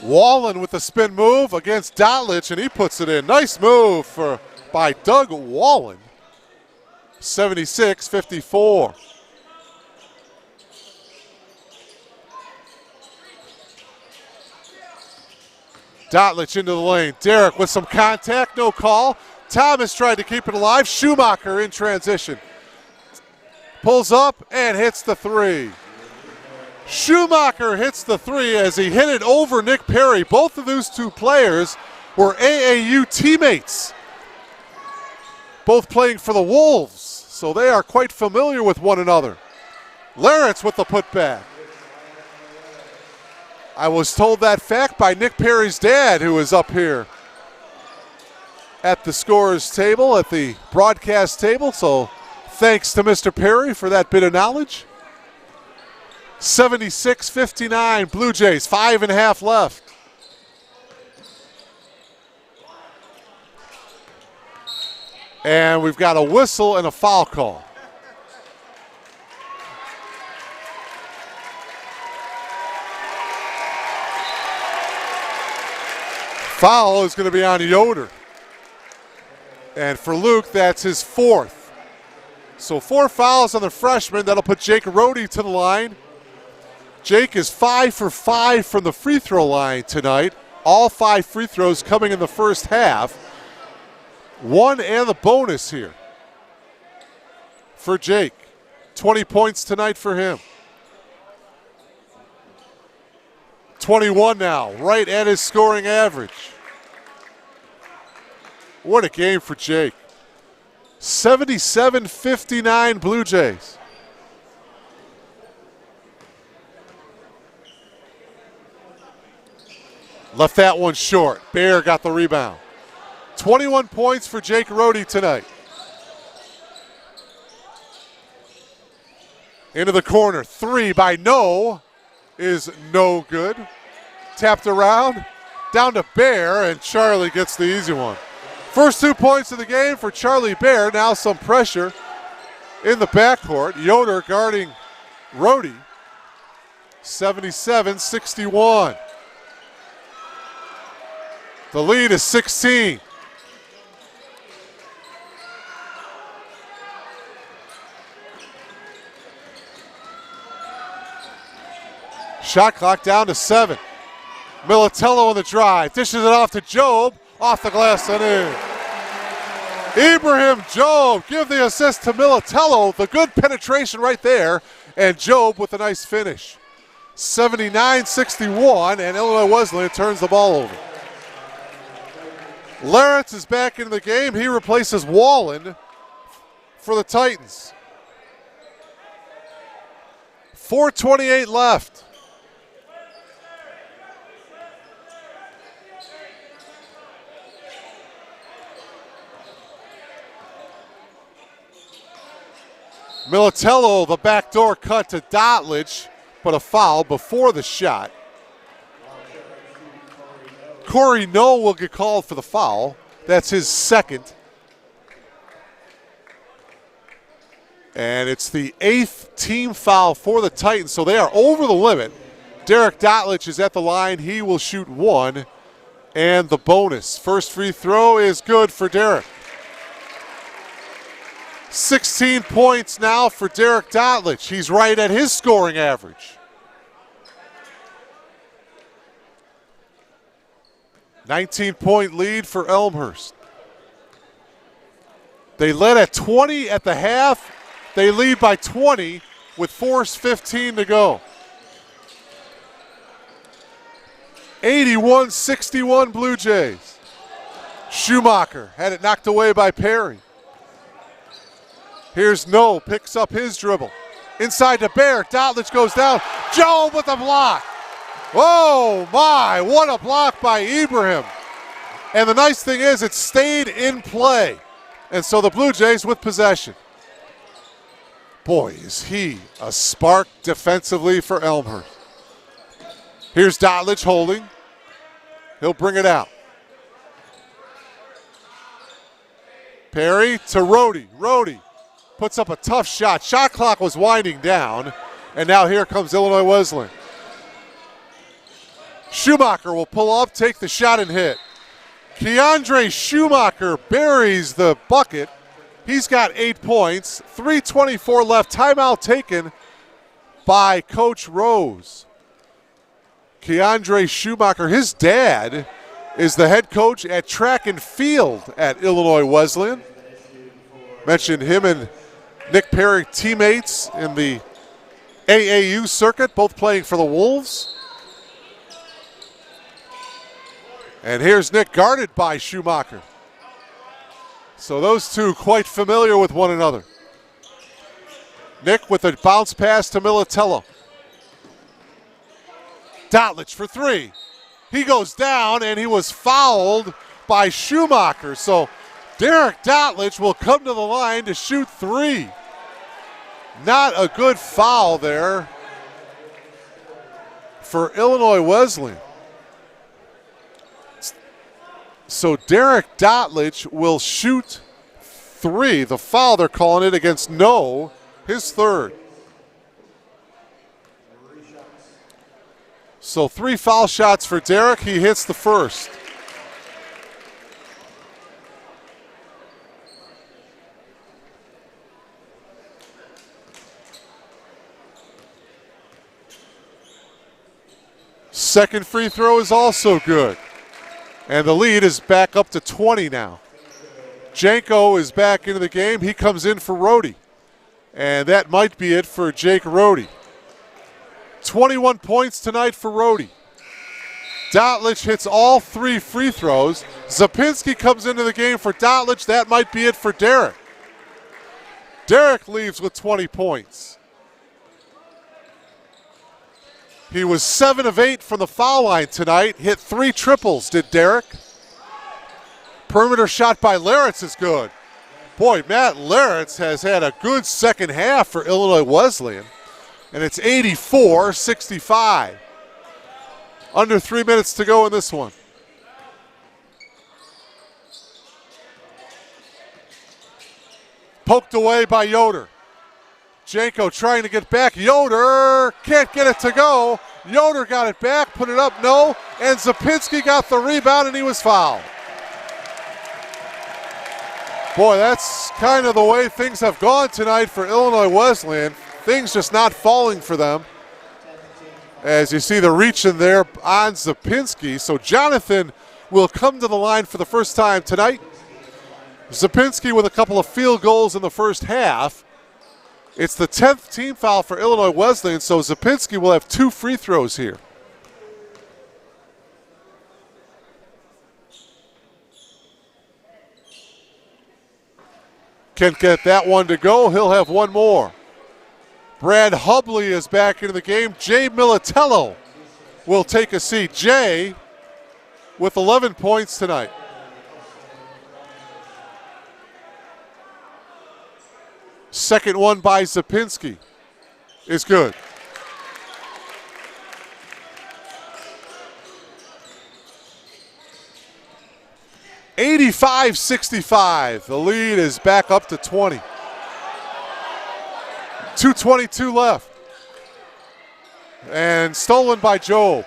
Wallen with the spin move against Dotlich, and he puts it in. Nice move by Doug Wallen. 76-54. Dotlich into the lane. Derek with some contact, no call. Thomas tried to keep it alive. Schumacher in transition. Pulls up and hits the three. Schumacher hits the three as he hit it over Nick Perry. Both of those two players were AAU teammates, both playing for the Wolves, so they are quite familiar with one another. Lawrence with the putback. I was told that fact by Nick Perry's dad, who is up here at the scorer's table, at the broadcast table, so thanks to Mr. Perry for that bit of knowledge. 76-59 Blue Jays, 5.5 left. And we've got a whistle and a foul call. Foul is going to be on Yoder. And for Luke, that's his fourth. So 4 fouls on the freshman. That'll put Jake Rohde to the line. Jake is 5 for 5 from the free throw line tonight. All 5 free throws coming in the first half. 1 and the bonus here for Jake. 20 points tonight for him. 21 now, right at his scoring average. What a game for Jake. 77-59 Blue Jays. Left that one short. Bear got the rebound. 21 points for Jake Rohde tonight. Into the corner. 3 by No is no good. Tapped around. Down to Bear, and Charlie gets the easy one. First 2 points of the game for Charlie Bear. Now some pressure in the backcourt. Yoder guarding Rohde. 77-61. The lead is 16. Shot clock down to 7. Militello on the drive. Dishes it off to Job. Off the glass and in. Ibrahim Job give the assist to Militello. The good penetration right there. And Job with a nice finish. 79-61, and Illinois Wesleyan turns the ball over. Lawrence is back into the game. He replaces Wallen for the Titans. 4:28 left. Militello, the backdoor cut to Dotlich, but a foul before the shot. Corey No will get called for the foul. That's his second. And it's the 8th team foul for the Titans, so they are over the limit. Derek Dotlich is at the line. He will shoot 1 and the bonus. First free throw is good for Derek. 16 points now for Derek Dotlich. He's right at his scoring average. 19-point lead for Elmhurst. They led at 20 at the half. They lead by 20 with 4:15 to go. 81-61 Blue Jays. Schumacher had it knocked away by Perry. Here's No, picks up his dribble. Inside to Bear, Dotlich goes down. Joe with a block. Oh my, what a block by Ibrahim. And the nice thing is it stayed in play. And so the Blue Jays with possession. Boy, is he a spark defensively for Elmhurst. Here's Dotlich holding. He'll bring it out. Perry to Rohde. Rohde puts up a tough shot. Shot clock was winding down. And now here comes Illinois Wesleyan. Schumacher will pull up, take the shot and hit. Keandre Schumacher buries the bucket. He's got 8 points. 3:24 left. Timeout taken by Coach Rose. Keandre Schumacher, his dad is the head coach at track and field at Illinois Wesleyan. Mentioned him and Nick Perry, teammates in the AAU circuit, both playing for the Wolves. And here's Nick, guarded by Schumacher. So those two quite familiar with one another. Nick with a bounce pass to Militello. Dotlich for three. He goes down, and he was fouled by Schumacher. So Derek Dotlich will come to the line to shoot three. Not a good foul there for Illinois Wesleyan. So Derek Dotlich will shoot three. The foul, they're calling it against No, his third. So 3 foul shots for Derek. He hits the first. Second free throw is also good. And the lead is back up to 20 now. Janko is back into the game. He comes in for Rohde. And that might be it for Jake Rohde. 21 points tonight for Rohde. Dotlich hits all 3 free throws. Zapinski comes into the game for Dotlich. That might be it for Derek. Derek leaves with 20 points. He was 7 of 8 from the foul line tonight. Hit 3 triples, did Derek. Perimeter shot by Laritz is good. Boy, Matt Laritz has had a good second half for Illinois Wesleyan. And it's 84-65. Under 3 minutes to go in this one. Poked away by Yoder. Janko trying to get back. Yoder can't get it to go. Yoder got it back, put it up, no. And Zapinski got the rebound, and he was fouled. Boy, that's kind of the way things have gone tonight for Illinois Wesleyan. Things just not falling for them. As you see the reach in there on Zapinski. So Jonathan will come to the line for the first time tonight. Zapinski with a couple of field goals in the first half. It's the 10th team foul for Illinois Wesleyan, so Zapinski will have 2 free throws here. Can't get that one to go. He'll have one more. Brad Hubley is back into the game. Jay Militello will take a seat. Jay with 11 points tonight. Second one by Zapinski is good. (85-65). The lead is back up to 20. 2:22 left. And stolen by Job.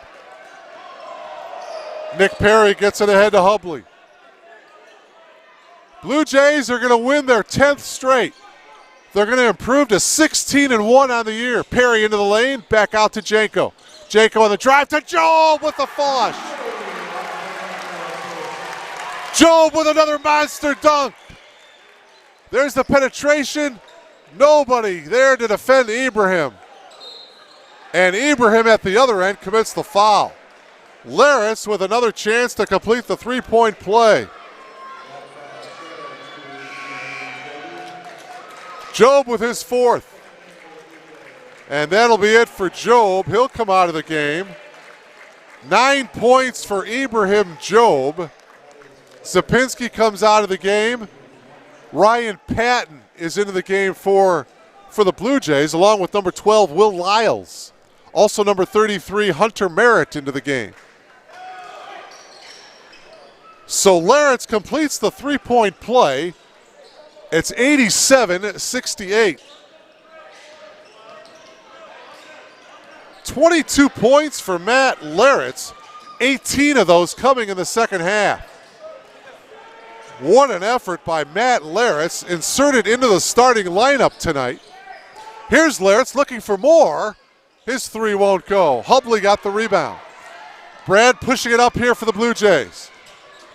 Nick Perry gets it ahead to Hubley. Blue Jays are going to win their 10th straight. They're going to improve to 16-1 on the year. Perry into the lane, back out to Janko. Janko on the drive to Job with the flush. Job with another monster dunk. There's the penetration. Nobody there to defend Ibrahim. And Ibrahim at the other end commits the foul. Laris with another chance to complete the three-point play. Job with his 4th. And that'll be it for Job. He'll come out of the game. 9 points for Ibrahim Job. Zapinski comes out of the game. Ryan Patton is into the game for the Blue Jays, along with number 12, Will Lyles. Also number 33, Hunter Merritt, into the game. So Larentz completes the three-point play. It's 87-68. 22 points for Matt Larentz, 18 of those coming in the second half. What an effort by Matt Larentz, inserted into the starting lineup tonight. Here's Larentz looking for more. His three won't go. Hubley got the rebound. Brad pushing it up here for the Blue Jays.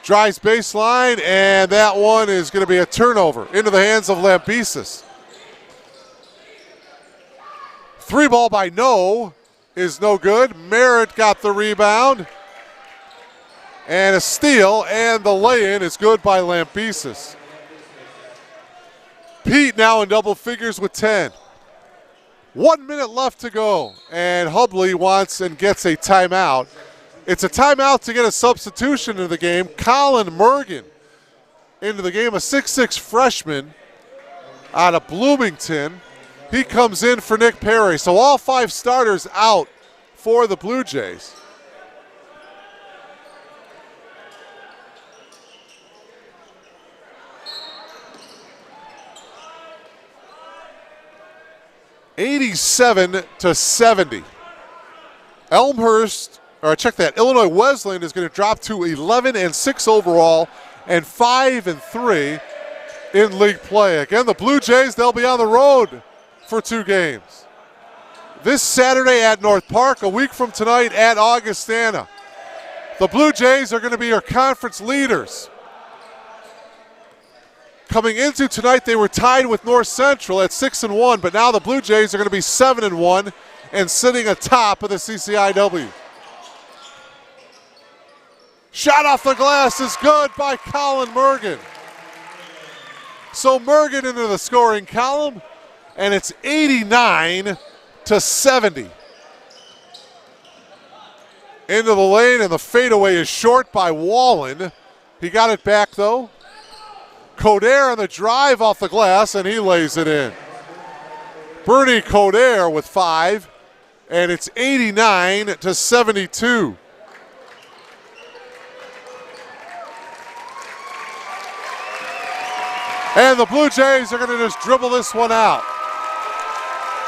Drives baseline, and that one is going to be a turnover into the hands of Lambesis. Three ball by No is no good. Merritt got the rebound. And a steal, and the lay-in is good by Lambesis. Pete now in double figures with 10. 1 minute left to go, and Hubley wants and gets a timeout. It's a timeout to get a substitution into the game. Colin Mergen into the game, a 6'6" freshman out of Bloomington. He comes in for Nick Perry. So all five starters out for the Blue Jays. (87-70). Elmhurst, or check that, Illinois Wesleyan is going to drop to 11-6 overall and 5-3 in league play. Again, the Blue Jays, they'll be on the road for 2 games. This Saturday at North Park, a week from tonight at Augustana. The Blue Jays are going to be your conference leaders. Coming into tonight, they were tied with North Central at 6-1, but now the Blue Jays are going to be 7-1 and sitting atop of the CCIW. Shot off the glass is good by Colin Mergen. So Mergen into the scoring column, and it's 89-70. Into the lane, and the fadeaway is short by Wallen. He got it back, though. Coder on the drive off the glass, and he lays it in. Bernie Coder with 5, and it's 89-72. And the Blue Jays are going to just dribble this one out.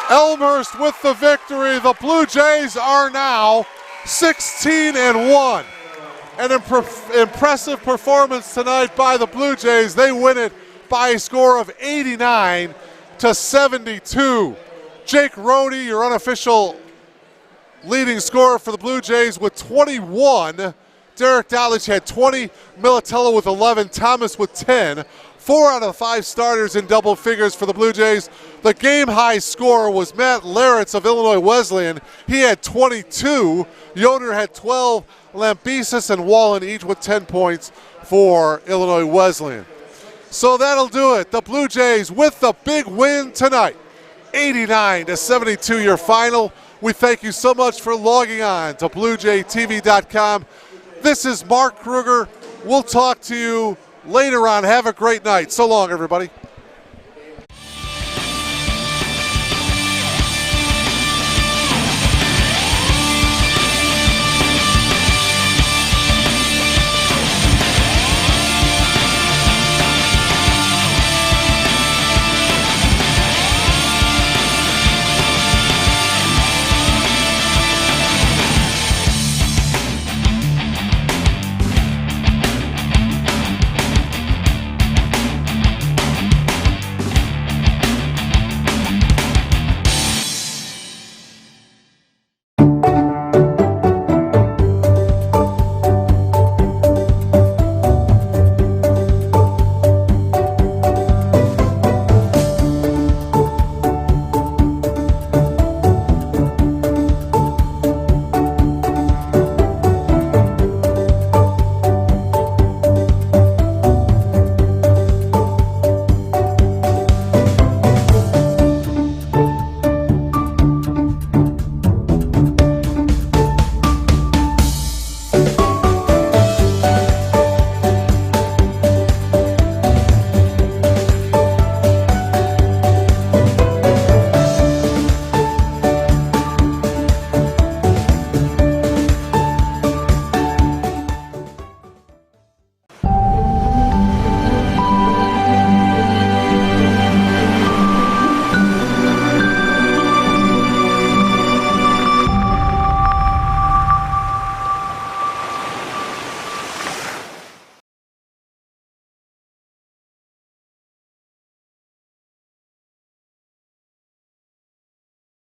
Elmhurst with the victory. The Blue Jays are now 16-1. An impressive performance tonight by the Blue Jays. They win it by a score of 89-72. Jake Rohde, your unofficial leading scorer for the Blue Jays with 21. Derek Dowledge had 20. Militello with 11. Thomas with 10. 4 out of the 5 starters in double figures for the Blue Jays. The game-high scorer was Matt Larentz of Illinois Wesleyan. He had 22. Yoder had 12. Lambesis and Wallen each with 10 points for Illinois Wesleyan. So that'll do it. The Blue Jays with the big win tonight. 89-72 your final. We thank you so much for logging on to BlueJayTV.com. This is Mark Kruger. We'll talk to you later on. Have a great night. So long, everybody.